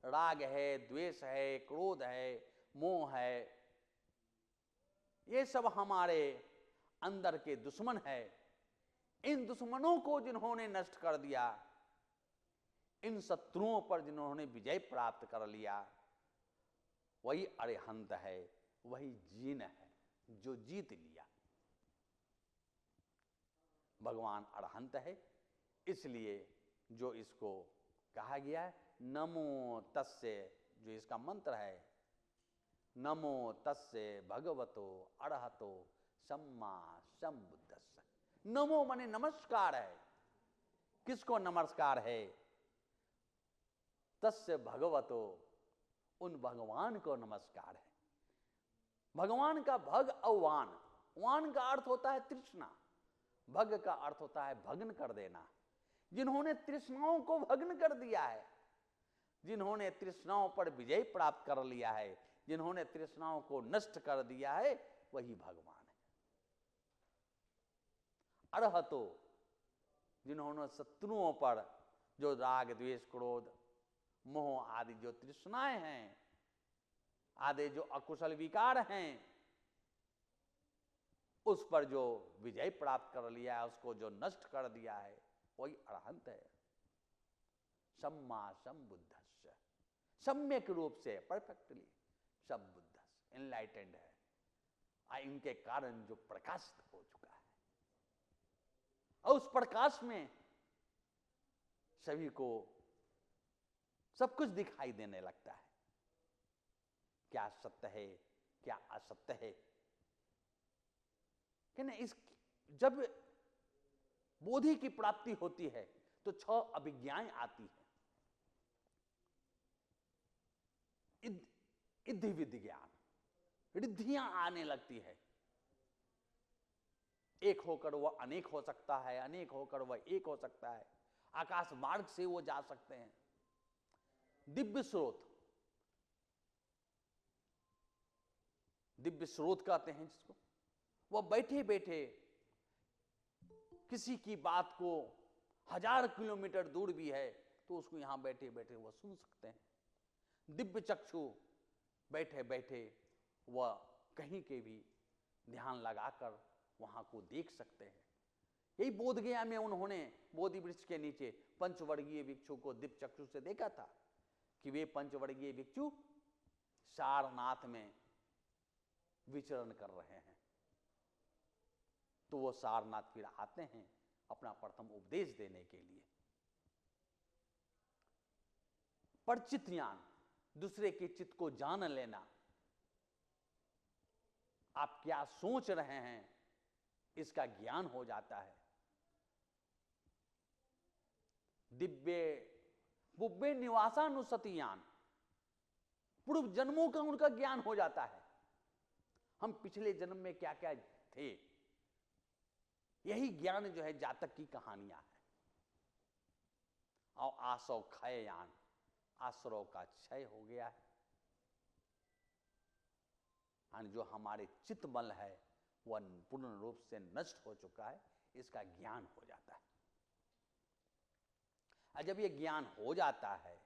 राग है, द्वेष है, क्रोध है, मोह है, ये सब हमारे अंदर के दुश्मन है। इन दुश्मनों को जिन्होंने नष्ट कर दिया, इन शत्रुओं पर जिन्होंने विजय प्राप्त कर लिया, वही अरिहंत है, वही जीन है जो जीत लिया। भगवान अरहंत है, इसलिए जो इसको कहा गया है नमो तस्से, जो इसका मंत्र है नमो तस्से भगवतो अरहतो सम्मा संबुद्धस्स। नमो माने नमस्कार है। किसको नमस्कार है? तस्य भगवतो, उन भगवान को नमस्कार है। भगवान का भग और वान, वान का अर्थ होता है तृष्णा, भग का अर्थ होता है भग्न कर देना। जिन्होंने तृष्णाओं को भग्न कर दिया है, जिन्होंने तृष्णाओं पर विजय प्राप्त कर लिया है, जिन्होंने तृष्णाओं को नष्ट कर दिया है, वही भगवान है। अरहतो, जिन्होंने शत्रुओं पर जो राग द्वेष क्रोध मोह आदि जो तृष्णाएं हैं, आदि जो अकुशल विकार हैं, उस पर जो विजय प्राप्त कर लिया है, उसको जो नष्ट कर दिया है, वही अरहंत है। सम्मा संबुद्धस्य, सम्यक रूप से परफेक्टली संबुद्धस्य, एनलाइटेंड है, इनके कारण जो प्रकाशित हो चुका है। और उस प्रकाश में सभी को सब कुछ दिखाई देने लगता है, क्या सत्य है क्या असत्य है। कि नहीं, इस जब बोधि की प्राप्ति होती है तो 6 अभिज्ञाएं आती है। इद्धि विधि ज्ञान, रिद्धियां आने लगती है। एक होकर वह अनेक हो सकता है, अनेक होकर वह एक हो सकता है। आकाश मार्ग से वो जा सकते हैं। दिव्य स्रोत, दिव्य स्रोत कहते हैं जिसको, वह बैठे बैठे किसी की बात को 1000 किलोमीटर दूर भी है तो उसको यहां बैठे बैठे वह सुन सकते हैं। दिव्य चक्षु, बैठे बैठे वह कहीं के भी ध्यान लगाकर वहां को देख सकते हैं। यही बोध गया में उन्होंने बोधि वृक्ष के नीचे पंचवर्गीय भिक्षु को दिव्य चक्षु से देखा था कि वे पंचवर्गीय भिक्षु सारनाथ में विचरण कर रहे हैं। तो वो सारनाथ फिर आते हैं अपना प्रथम उपदेश देने के लिए। परिचित ज्ञान, दूसरे के चित्त को जान लेना, आप क्या सोच रहे हैं इसका ज्ञान हो जाता है। दिव्य बुब्बे निवासानुसतियान, पूर्व जन्मों का उनका ज्ञान हो जाता है। हम पिछले जन्म में क्या क्या थे, यही ज्ञान जो है जातक की कहानियां है। और आसव क्षययान, आश्रव का क्षय हो गया है, जो हमारे चित्त बल है वह पूर्ण रूप से नष्ट हो चुका है, इसका ज्ञान हो जाता है। और जब यह ज्ञान हो जाता है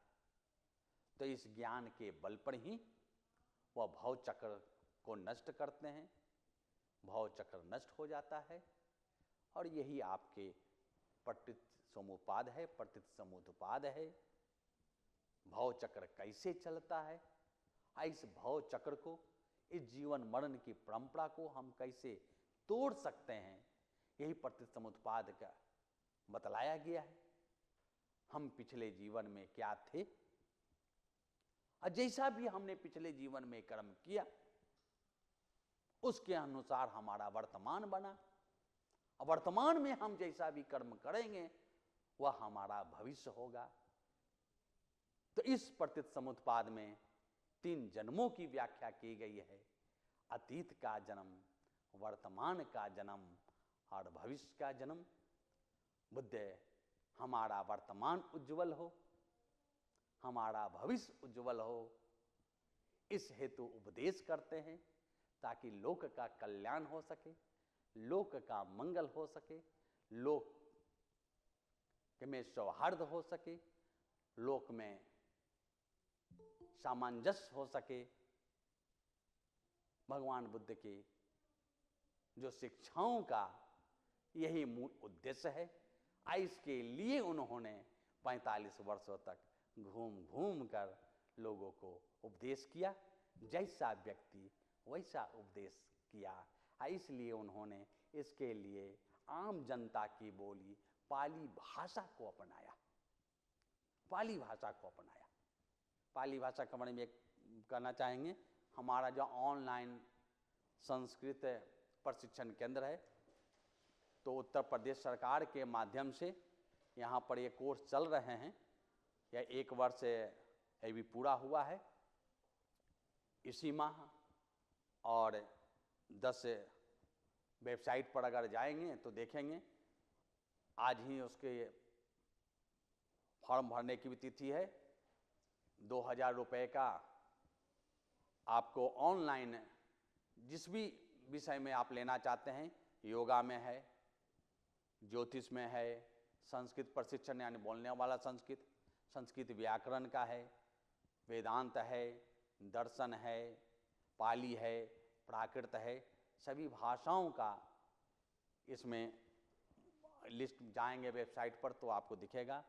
तो इस ज्ञान के बल पर ही वह भव चक्र को नष्ट करते हैं। भव चक्र नष्ट हो जाता है और यही आपके पतित समुपाद है, पतित समुत्पाद है। भव चक्र कैसे चलता है, इस भव चक्र को, इस जीवन मरण की परंपरा को हम कैसे तोड़ सकते हैं, यही पतित समुत्पाद का बतलाया गया है। हम पिछले जीवन में क्या थे और जैसा भी हमने पिछले जीवन में कर्म किया उसके अनुसार हमारा वर्तमान बना। वर्तमान में हम जैसा भी कर्म करेंगे वह हमारा भविष्य होगा। तो इस पतित समुत्पाद में 3 जन्मों की व्याख्या की गई है। अतीत का जन्म, वर्तमान का जन्म और भविष्य का जन्म। बुद्ध हमारा वर्तमान उज्जवल हो, हमारा भविष्य उज्जवल हो, इस हेतु उपदेश करते हैं ताकि लोक का कल्याण हो सके, लोक का मंगल हो सके, लोक में सौहार्द हो सके, लोक में सामंजस्य हो सके। भगवान बुद्ध की जो शिक्षाओं का यही मूल उद्देश्य है। इसके लिए उन्होंने 45 वर्षों तक घूम घूम कर लोगों को उपदेश किया। जैसा व्यक्ति वैसा उपदेश किया। इसलिए उन्होंने इसके लिए आम जनता की बोली पाली भाषा को अपनाया, पाली भाषा को अपनाया। पाली भाषा के बारे में एक कहना चाहेंगे, हमारा जो ऑनलाइन संस्कृत प्रशिक्षण केंद्र है, तो उत्तर प्रदेश सरकार के माध्यम से यहाँ पर ये कोर्स चल रहे हैं। यह 1 वर्ष अभी पूरा हुआ है इसी माह, और 10 वेबसाइट पर अगर जाएंगे तो देखेंगे आज ही उसके फॉर्म भरने की भी तिथि है। 2000 रुपये का आपको ऑनलाइन जिस भी विषय में आप लेना चाहते हैं, योगा में है, ज्योतिष में है, संस्कृत प्रशिक्षण यानी बोलने वाला संस्कृत, संस्कृत व्याकरण का है, वेदांत है, दर्शन है, पाली है, प्राकृत है, सभी भाषाओं का इसमें लिस्ट जाएंगे वेबसाइट पर तो आपको दिखेगा।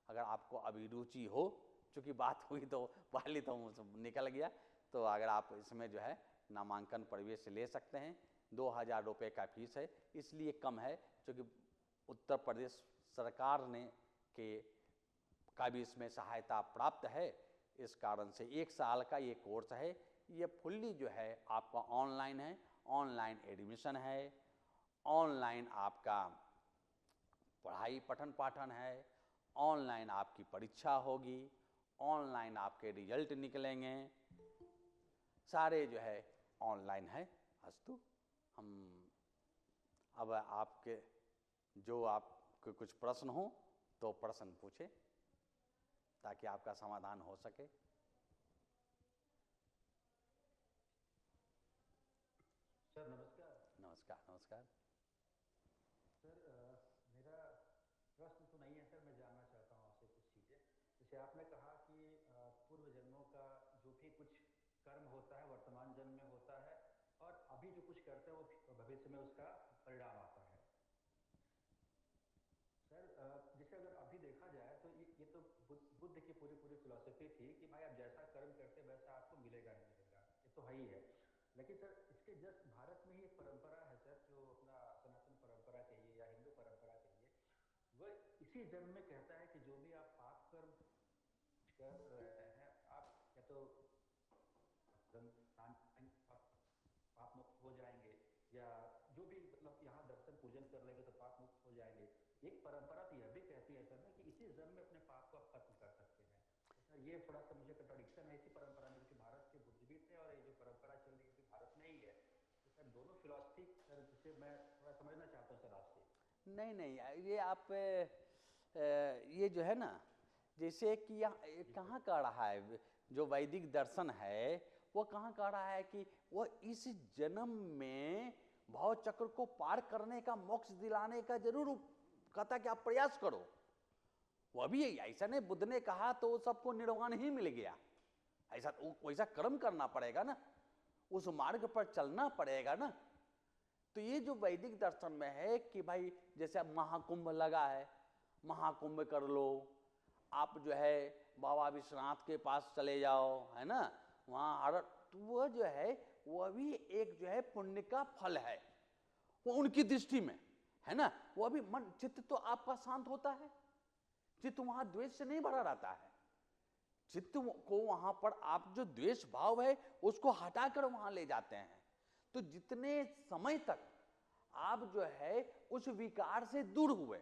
अगर आपको अभिरुचि हो, चूँकि बात हुई तो पाली तो निकल गया, तो अगर आप इसमें जो है नामांकन प्रवेश ले सकते हैं। 2000 रुपये का फीस है, इसलिए कम है क्योंकि उत्तर प्रदेश सरकार ने का भी इसमें सहायता प्राप्त है। इस कारण से 1 साल का ये कोर्स है। ये फुल्ली जो है आपका ऑनलाइन है, ऑनलाइन एडमिशन है, ऑनलाइन आपका पढ़ाई पठन पाठन है, ऑनलाइन आपकी परीक्षा होगी, ऑनलाइन आपके रिजल्ट निकलेंगे, सारे जो है ऑनलाइन है। अस्तु, हम अब आपके जो आपके कुछ प्रश्न हो तो प्रश्न पूछे ताकि आपका समाधान हो सके। सर नमस्कार। नमस्कार। नमस्कार सर मेरा प्रश्न तो नहीं है सर, मैं जानना चाहता हूँ आपसे कुछ चीज़ें। जैसे आपने कहा कि पूर्व जन्मों का जो भी कुछ कर्म होता है वर्तमान जन्म में होता है, और अभी जो कुछ करते हैं वो भविष्य में उसका परिणाम आता है। सर जैसे अगर अभी देखा जाए तो ये तो बुद्ध की पूरी फिलॉसफी थी कि भाई आप जैसा कर्म करते वैसा आपको मिलेगा ही मिलेगा, ये तो है ही है। लेकिन सर इसके जस्ट भारत में ही एक परंपरा है सर, जो अपना सनातन परंपरा कहिए या हिंदू परंपरा कहिए, वह इसी जन्म में कहता है कि जो भी आप पाप कर्म कर रहे हैं, आप या तो पाप मुक्त हो जाएंगे, या जो भी मतलब यहाँ दर्शन पूजन कर लेंगे तो पाप मुक्त हो जाएंगे। एक परंपरा तो यह भी कहती है सर कि इसी जन्म में अपने पाप को आप खत्म कर सकते हैं। तो सर ये थोड़ा सा मुझे कंट्राडिक्शन है इसी परंपरा में, क्योंकि भारत के बुद्धिजीवी थे और ये जो परंपरा चल रही है भारत में ही है। तो सर दोनों फिलॉसफी सर जिसे मैं थोड़ा समझना चाहता हूँ सर आपसे। नहीं, ये आप ये जो है ना, जैसे कि यहाँ कहाँ कह रहा है, जो वैदिक दर्शन है वो कहाँ कह रहा है कि वो इस जन्म में भव चक्र को पार करने का, मोक्ष दिलाने का जरूर कहता कि आप प्रयास करो। वो भी ऐसा नहीं बुद्ध ने कहा तो सबको निर्वाण ही मिल गया, ऐसा वैसा कर्म करना पड़ेगा ना, उस मार्ग पर चलना पड़ेगा ना। तो ये जो वैदिक दर्शन में है कि भाई जैसे अब महाकुंभ लगा है, महाकुंभ कर लो, आप जो है बाबा विश्वनाथ के पास चले जाओ, है ना, वहाँ तो वो जो है वह भी एक जो है पुण्य का फल है, वो उनकी दृष्टि में है ना। वो भी मन चित्त तो आपका शांत होता है, चित्त वहां द्वेष से नहीं भरा रहता है। चित्त को वहां पर आप जो द्वेष भाव है उसको हटाकर वहां ले जाते हैं। तो जितने समय तक आप जो है उस विकार से दूर हुए,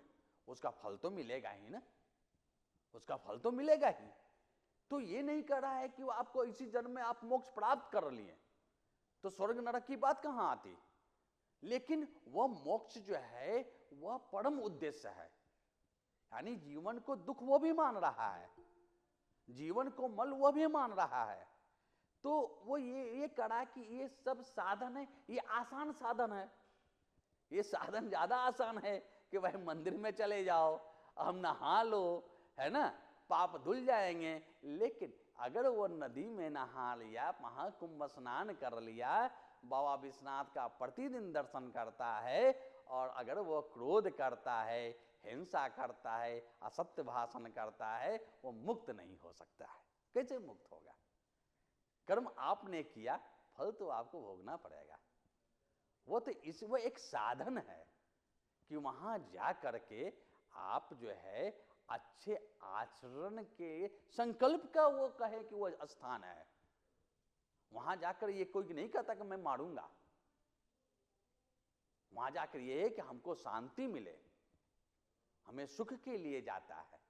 उसका फल तो मिलेगा ही ना, उसका फल तो मिलेगा ही। तो ये नहीं कर रहा है कि वो आपको इसी जन्म में आप मोक्ष प्राप्त कर लिए तो स्वर्ग नरक की बात कहां आती। लेकिन वह मोक्ष जो है वह परम उद्देश्य है। यानी जीवन को दुख वो भी मान रहा है, जीवन को मल वो भी मान रहा है। तो वो ये करा कि ये सब साधन है, ये आसान साधन है, ये साधन ज्यादा आसान है कि भाई मंदिर में चले जाओ, हम नहा लो, है ना, पाप धुल जाएंगे। लेकिन अगर वो नदी में नहा लिया, महाकुंभ स्नान कर लिया, बाबा विश्वनाथ का प्रतिदिन दर्शन करता है, और अगर वो क्रोध करता है, हिंसा करता है, असत्य भाषण करता है, वो मुक्त नहीं हो सकता है। कैसे मुक्त होगा? कर्म आपने किया, फल तो आपको भोगना पड़ेगा। वो तो वो एक साधन है कि वहां जा करके आप जो है अच्छे आचरण के संकल्प का वो कहे कि वो स्थान है। वहां जाकर ये कोई नहीं कहता कि मैं मारूंगा, वहां जाकर ये है कि हमको शांति मिले, हमें सुख के लिए जाता है।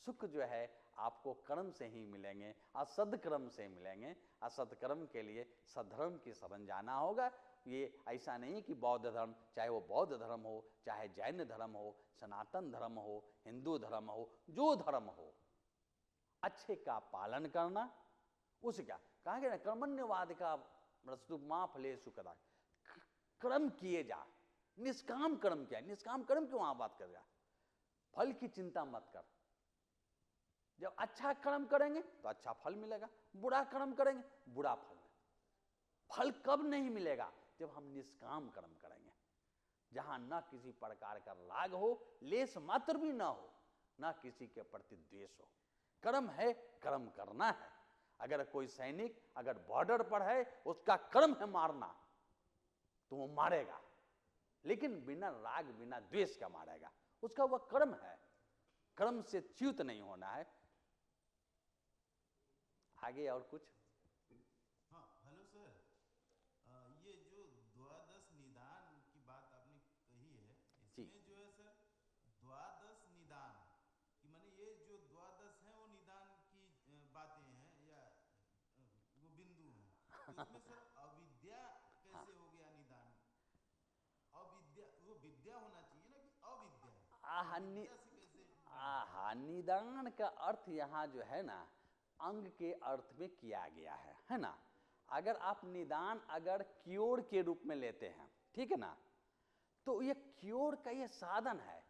सुख जो है आपको कर्म से ही मिलेंगे, असदकर्म से मिलेंगे। असदकर्म के लिए सद्धर्म की शरण जाना होगा। ये ऐसा नहीं कि बौद्ध धर्म, चाहे वो बौद्ध धर्म हो, चाहे जैन धर्म हो, सनातन धर्म हो, हिंदू धर्म हो, जो धर्म हो, अच्छे का पालन करना, उसे क्या कहा गया ना, कर्मण्यवाद का मां फलेषु कदा, कर्म किए जा, निष्काम कर्म किया। निष्काम कर्म क्यों वहां बात कर रहा? फल की चिंता मत कर। जब अच्छा कर्म करेंगे तो अच्छा फल मिलेगा, बुरा कर्म करेंगे बुरा फल। फल कब नहीं मिलेगा? जब हम निष्काम कर्म करेंगे, जहां न किसी प्रकार का राग हो, लेस मात्र भी ना हो, न किसी के प्रति द्वेष हो। कर्म है, कर्म करना है। अगर कोई सैनिक अगर बॉर्डर पर है, उसका कर्म है मारना, तो वो मारेगा, लेकिन बिना राग बिना द्वेष का मारेगा, उसका वह कर्म है। कर्म से च्युत नहीं होना है। आगे और कुछ? हाँ, हेलो सर, ये जो द्वादश निदान की बात आपने कही है, इसमें जो है सर द्वादश निदान कि माने ये जो द्वादश है वो निदान की बातें हैं या वो बिंदु हैं, तो इसमें सर अविद्या कैसे हो गया निदान? अविद्या, वो विद्या होना चाहिए ना कि अविद्या, से कैसे? निदान का अर्थ यहाँ जो है ना, अंग के अर्थ में किया गया है ना। अगर आप निदान अगर क्योर के रूप में लेते हैं, ठीक है ना, तो ये क्योर का ये साधन है।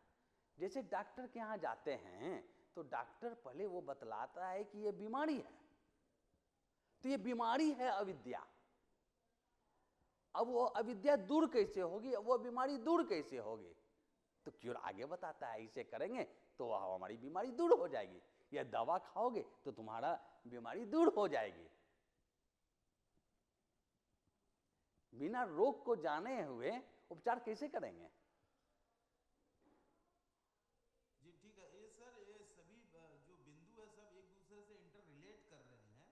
जैसे डॉक्टर के यहाँ जाते हैं तो डॉक्टर पहले वो बतलाता है कि ये बीमारी है, तो ये बीमारी है अविद्या। अब वो अविद्या दूर कैसे होगी, वो बीमारी दूर कैसे होगी, तो क्योर आगे बताता है, इसे करेंगे तो हमारी बीमारी दूर हो जाएगी, या दवा खाओगे तो तुम्हारा बीमारी दूर हो जाएगी। बिना रोग को जाने हुए उपचार कैसे करेंगे? जी ठीक है। ये सर ये सभी जो बिंदु है सब एक दूसरे से इंटर रिलेट कर रहे हैं,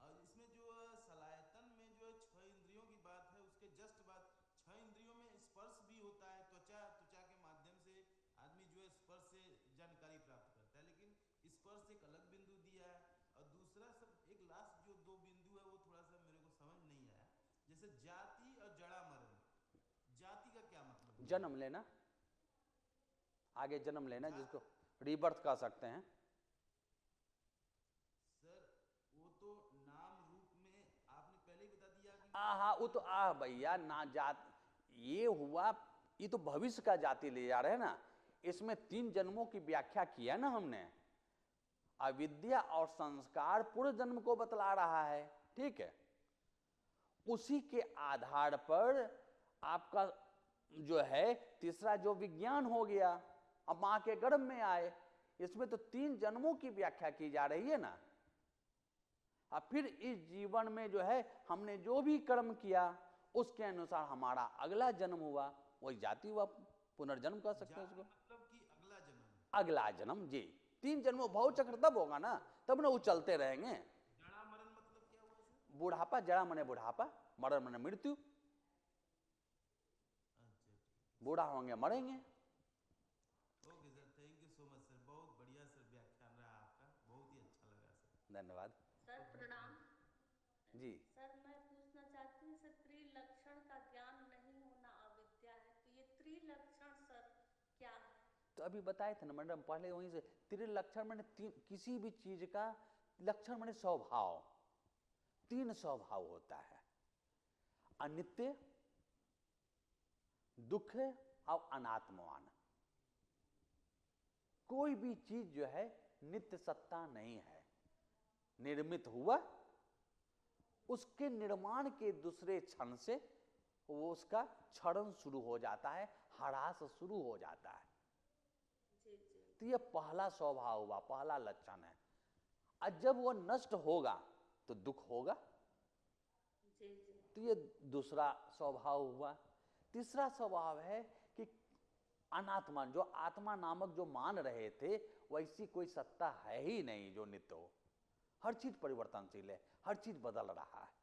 और इसमें जो सलायतन में जो 6 इंद्रियों की बात है, उसके जस्ट बाद 6 इंद्रियों में स्पर्श भी होता है। त्वचा के माध्यम से आदमी जो है स्पर्श से जानकारी प्राप्त करता है, लेकिन स्पर्श एक अलग बिंदु दिया है। और दूसरा सब एक लास्ट जो 2 बिंदु है वो थोड़ा सा मेरे को समझ नहीं आया, जैसे जाति और जड़ा मरण। जाति का क्या मतलब? जन्म लेना, आगे जन्म लेना, जिसको रीबर्थ कह सकते हैं। सर वो तो नाम रूप में आपने पहले ही बता दिया कि हाँ, वो तो भैया ना जात, ये हुआ, ये तो भविष्य का जाति ले जा रहे हैं ना। इसमें 3 जन्मों की व्याख्या किया ना हमने। अविद्या और संस्कार पूर्व जन्म को बतला रहा है, ठीक है। उसी के आधार पर आपका जो है तीसरा जो विज्ञान हो गया, अब मां के गर्भ में आए, इसमें तो 3 जन्मों की व्याख्या की जा रही है ना। अब फिर इस जीवन में जो है हमने जो भी कर्म किया उसके अनुसार हमारा अगला जन्म हुआ, वही जाति हुआ, पुनर्जन्म कह सकते हैं उसको। मतलब कि अगला जन्म, अगला जन्म जी, 3 जन्मों भव चक्र तब होगा ना, तब ना वो चलते रहेंगे। जड़ा मरण मतलब क्या हुआ सर? बुढ़ापा, जड़ा मने बुढ़ापा, मरण मने मृत्यु। बूढ़ा होंगे मरेंगे। Okay sir, thank you so much sir, बहुत बढ़िया सर व्याख्यान रहा आपका, बहुत ही अच्छा लगा सर। धन्यवाद सर। प्रणाम जी। सर, मैं पूछना चाहती हूँ, त्रिलक्षण का ज्ञान नहीं होना अविद्या तो अभी बताए थे ना मैडम पहले वहीं से, त्रिलक्षण मैंने किसी भी चीज का लक्षण मैंने स्वभाव, 3 स्वभाव होता है, अनित्य, दुख और अनात्मवान। कोई भी चीज जो है नित्य सत्ता नहीं है, निर्मित हुआ उसके निर्माण के दूसरे क्षण से वो उसका क्षरण शुरू हो जाता है, ह्रास शुरू हो जाता है। तो ये पहला स्वभाव हुआ, पहला लक्षण है। और जब वो नष्ट होगा तो दुख होगा, तो ये दूसरा स्वभाव हुआ। तीसरा स्वभाव है कि अनात्मा, जो आत्मा नामक जो मान रहे थे वैसी कोई सत्ता है ही नहीं जो नित्य हो। हर चीज परिवर्तनशील है, हर चीज बदल रहा है।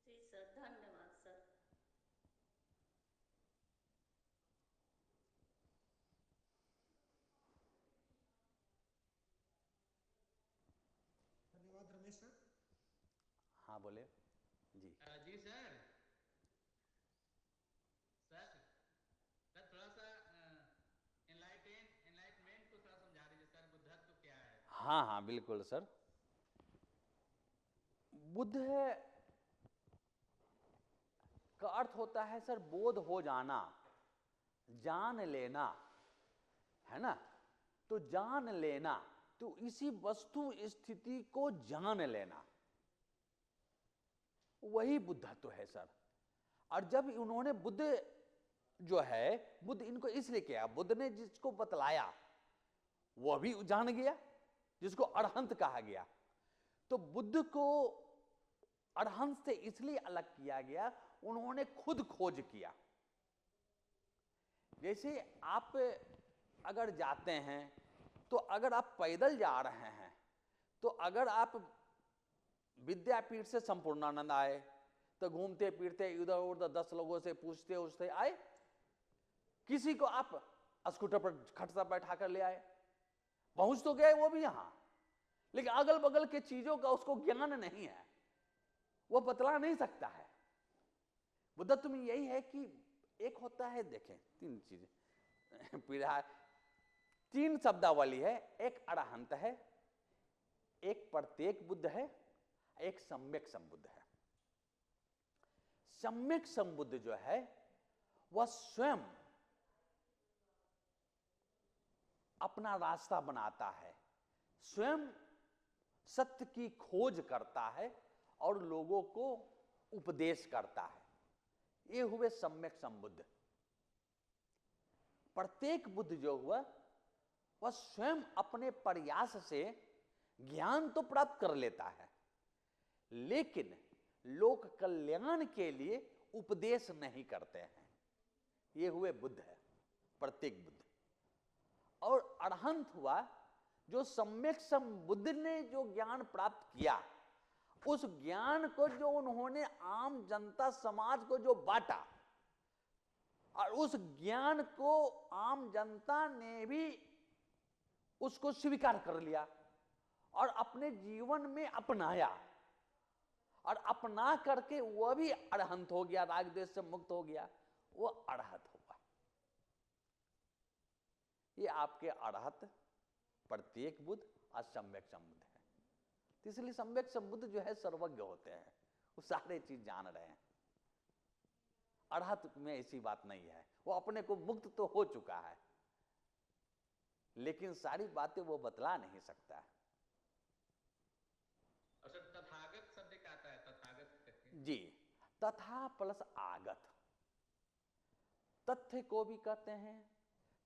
जी सर, धन्यवाद सर। धन्यवाद रमेश सर। हाँ बोले जी। जी सर, सर थोड़ा सा एनलाइटमेंट को थोड़ा समझा दीजिए सर, बुद्धत्व क्या है? हाँ हाँ बिल्कुल सर। बुद्ध का अर्थ होता है सर बोध हो जाना, जान लेना, है ना। तो जान लेना, तो इसी वस्तु स्थिति को जान लेना, वही बुद्धत्व है सर। और जब उन्होंने बुद्ध जो है, बुद्ध इनको इसलिए किया, बुद्ध ने जिसको बतलाया वह भी जान गया, जिसको अरहंत कहा गया। तो बुद्ध को अरहंत से इसलिए अलग किया गया, उन्होंने खुद खोज किया। जैसे आप अगर जाते हैं, तो अगर आप पैदल जा रहे हैं, तो अगर आप विद्यापीठ से संपूर्णानंद आए तो घूमते फिरते इधर उधर 10 लोगों से पूछते उछते आए, किसी को आप स्कूटर पर खट सा बैठा कर ले आए, पहुंच तो गए वो भी यहां, लेकिन अगल बगल के चीजों का उसको ज्ञान नहीं है, वो बतला नहीं सकता है। बुद्धत्व में यही है कि एक होता है, देखें 3 चीजें पीढ़ा 3 शब्दावली है, एक अरहंत है, एक प्रत्येक बुद्ध है, एक सम्यक संबुद्ध है। सम्यक संबुद्ध जो है वह स्वयं अपना रास्ता बनाता है, स्वयं सत्य की खोज करता है और लोगों को उपदेश करता है। ये हुए सम्यक संबुद्ध। प्रत्येक बुद्ध जो हुआ वह स्वयं अपने प्रयास से ज्ञान तो प्राप्त कर लेता है, लेकिन लोक कल्याण के लिए उपदेश नहीं करते हैं। ये हुए बुद्ध है, प्रत्येक बुद्ध। और अरहंत हुआ जो सम्यक संबुद्ध ने जो ज्ञान प्राप्त किया, उस ज्ञान को जो उन्होंने आम जनता समाज को जो बांटा, और उस ज्ञान को आम जनता ने भी उसको स्वीकार कर लिया और अपने जीवन में अपनाया, और अपना करके वह भी अरहंत हो गया, राग द्वेष से मुक्त हो गया, वो अरहत हुआ। ये आपके अरहत, प्रत्येक बुद्ध और सम्यक संबुद्ध है। तो इसलिए सम्यक संबुद्ध जो है सर्वज्ञ होते हैं, वो सारे चीज जान रहे हैं। अरहत में ऐसी बात नहीं है, वो अपने को मुक्त तो हो चुका है, लेकिन सारी बातें वो बतला नहीं सकता। और सर तथागत शब्द क्या आता है? तथागत करके जी, तथा प्लस आगत, तथ्य को भी कहते हैं।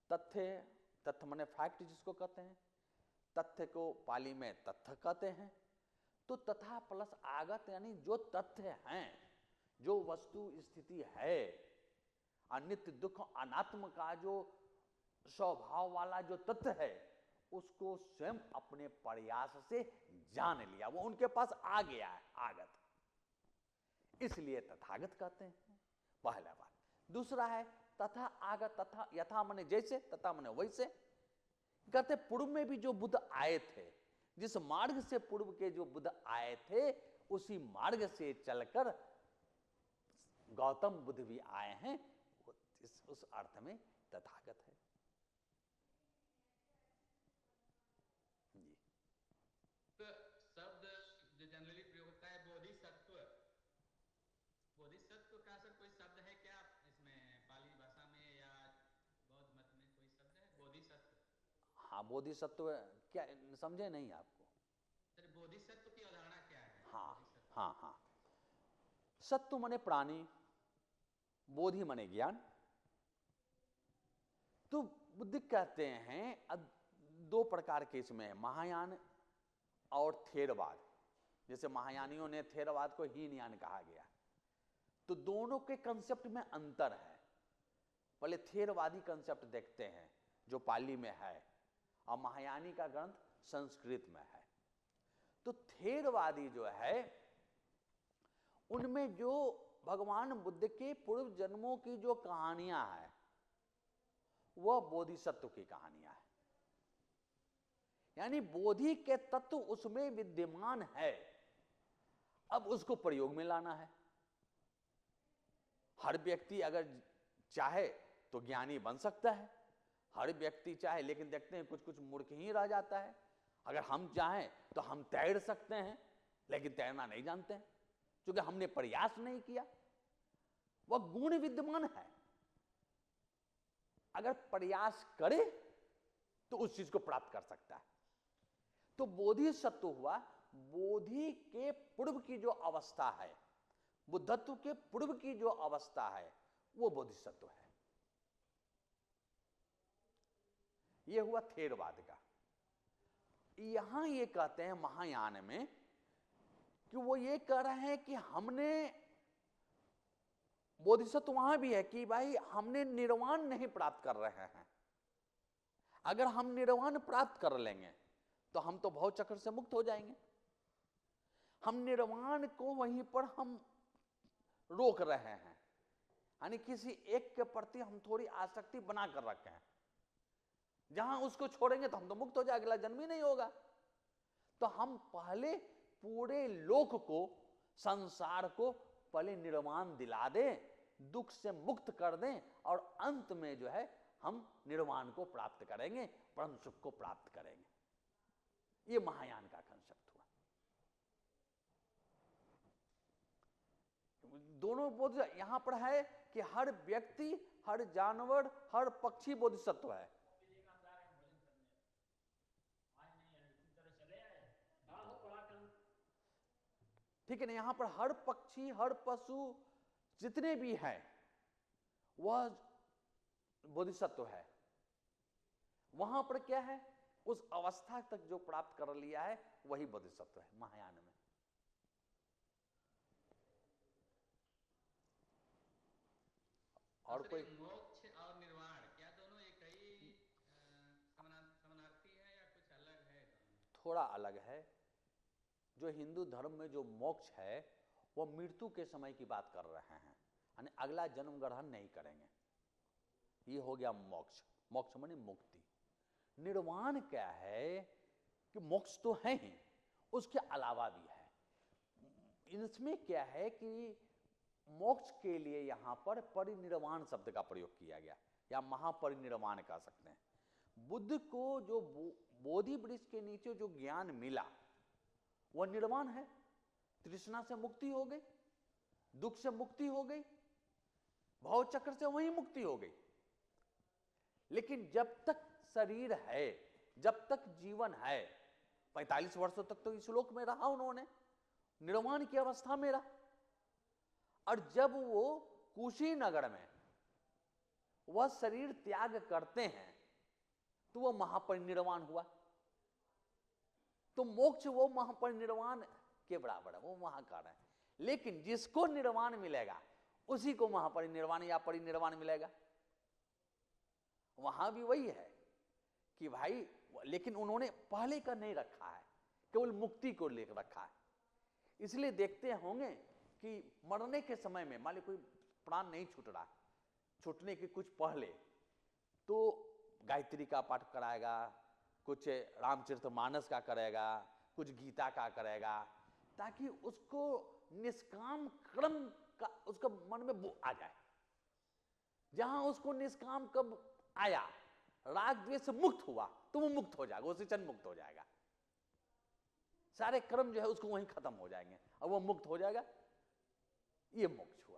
तथ्य माने फैक्ट जिसको कहते हैं, तथ्य को पाली में तथ्य कहते हैं। तो तथा प्लस आगत यानी जो तथ्य हैं, जो वस्तु स्थिति है, अनित्य दुख अनात्म का जो स्वभाव वाला जो तथ्य है, उसको स्वयं अपने प्रयास से जान लिया, वो उनके पास आ गया है, आगत, इसलिए तथागत कहते हैं। पहला बात। दूसरा है तथा आगत, तथा यथा माने जैसे, तथा माने वैसे। कहते पूर्व में भी जो बुद्ध आए थे, जिस मार्ग से पूर्व के जो बुद्ध आए थे, उसी मार्ग से चलकर गौतम बुद्ध भी आए हैं, उस अर्थ में तथागत है। जी। तो शब्द जो जनरली प्रयोग होता है बोधिसत्व, बोधिसत्व का सर कोई शब्द है क्या इसमें पाली भाषा में या बौद्ध मत में कोई शब्द है बोधिसत्व? हाँ, बोधिसत्व क्या समझे नहीं आपको? सर बोधिसत्व की अवधारणा क्या है? हाँ बोधिसत्व। हाँ हाँ, सत्व मने प्राणी, बोधि मने ज्ञान। तो बुद्ध कहते हैं दो प्रकार के इसमें है, महायान और थेरवाद। जैसे महायानियों ने थेरवाद को हीनयान कहा गया, तो दोनों के कंसेप्ट में अंतर है। पहले थेरवादी कंसेप्ट देखते हैं जो पाली में है, और महायानी का ग्रंथ संस्कृत में है। तो थेरवादी जो है उनमें जो भगवान बुद्ध के पूर्व जन्मों की जो कहानियां हैं वह बोधिसत्व की कहानियां हैं, यानी बोधि के तत्व उसमें विद्यमान है, अब उसको प्रयोग में लाना है। हर व्यक्ति अगर चाहे तो ज्ञानी बन सकता है, हर व्यक्ति चाहे, लेकिन देखते हैं कुछ कुछ मूर्ख ही रह जाता है। अगर हम चाहें तो हम तैर सकते हैं, लेकिन तैरना नहीं जानते हैं क्योंकि हमने प्रयास नहीं किया। वह गुण विद्यमान है, अगर प्रयास करे तो उस चीज को प्राप्त कर सकता है। तो बोधिसत्व हुआ बोधि के पूर्व की जो अवस्था है, बुद्धत्व के पूर्व की जो अवस्था है वो बोधिसत्व है। यह हुआ थेरवाद का। यहां ये कहते हैं महायान में कि वो ये कह रहे हैं कि हमने बोधिसत्व वहां भी है कि भाई हमने निर्वाण नहीं प्राप्त कर रहे हैं। अगर हम निर्वाण प्राप्त कर लेंगे तो हम तो भव चक्र से मुक्त हो जाएंगे। हम निर्वाण को वहीं पर हम रोक रहे हैं, यानी किसी एक के प्रति हम थोड़ी आसक्ति बना कर रखे हैं। जहां उसको छोड़ेंगे तो हम तो मुक्त हो जाएंगे, अगला जन्म ही नहीं होगा। तो हम पहले पूरे लोक को, संसार को पहले निर्वाण दिला दें, दुख से मुक्त कर दें, और अंत में जो है हम निर्वाण को प्राप्त करेंगे, परम सुख को प्राप्त करेंगे। ये महायान का कंसेप्ट हुआ। दोनों बोध यहां पर है कि हर व्यक्ति, हर जानवर, हर पक्षी बोधिसत्व है। ठीक है ना, यहां पर हर पक्षी, हर पशु जितने भी हैं वह बोधिसत्व है। वहां पर क्या है, उस अवस्था तक जो प्राप्त कर लिया है वही बोधिसत्व है महायान में। और कोई मोक्ष और निर्वाण क्या दोनों एक ही समानार्थी है या कुछ अलग है? थोड़ा अलग है। जो हिंदू धर्म में जो मोक्ष है वो मृत्यु के समय की बात कर रहे हैं, यानी अगला जन्म ग्रहण नहीं करेंगे। ये हो गया मोक्ष। मोक्ष माने मुक्ति। निर्वाण क्या है कि मोक्ष तो है ही, उसके अलावा भी है। इसमें क्या है कि मोक्ष के लिए यहां पर परिनिर्वाण शब्द का प्रयोग किया गया, या महापरिनिर्वाण कह सकते हैं। बुद्ध को जो बोधि वृक्ष के नीचे जो ज्ञान मिला वह निर्वाण है। तृष्णा से मुक्ति हो गई, दुख से मुक्ति हो गई, भव चक्र से वही मुक्ति हो गई। लेकिन जब तक शरीर है, जब तक जीवन है, 45 वर्षों तक तो इस लोक में रहा उन्होंने, निर्वाण की अवस्था में रहा। और जब वो कुशीनगर में वह शरीर त्याग करते हैं तो वह महापरिनिर्वाण हुआ। तो मोक्ष वो महापरिनिर्वाण के बराबर है, वो महाकाल है। लेकिन जिसको निर्वाण मिलेगा उसी को महापरिनिर्वाण या परिनिर्वाण मिलेगा। वहां भी वही है कि भाई, लेकिन उन्होंने पहले का नहीं रखा है, केवल मुक्ति को लेकर रखा है। इसलिए देखते होंगे कि मरने के समय में मान ली कोई प्राण नहीं छूट रहा, छूटने के कुछ पहले तो गायत्री का पाठ कराएगा, कुछ रामचरितमानस का करेगा, कुछ गीता का करेगा, ताकि उसको निष्काम कर्म का उसका मन में आ जाए। जहां उसको निष्काम कब आया, राग द्वेष से मुक्त हुआ, तो वो मुक्त हो जाएगा, वो सिंचन मुक्त हो जाएगा, सारे कर्म जो है उसको वहीं खत्म हो जाएंगे और वो मुक्त हो जाएगा, ये मोक्ष हुआ।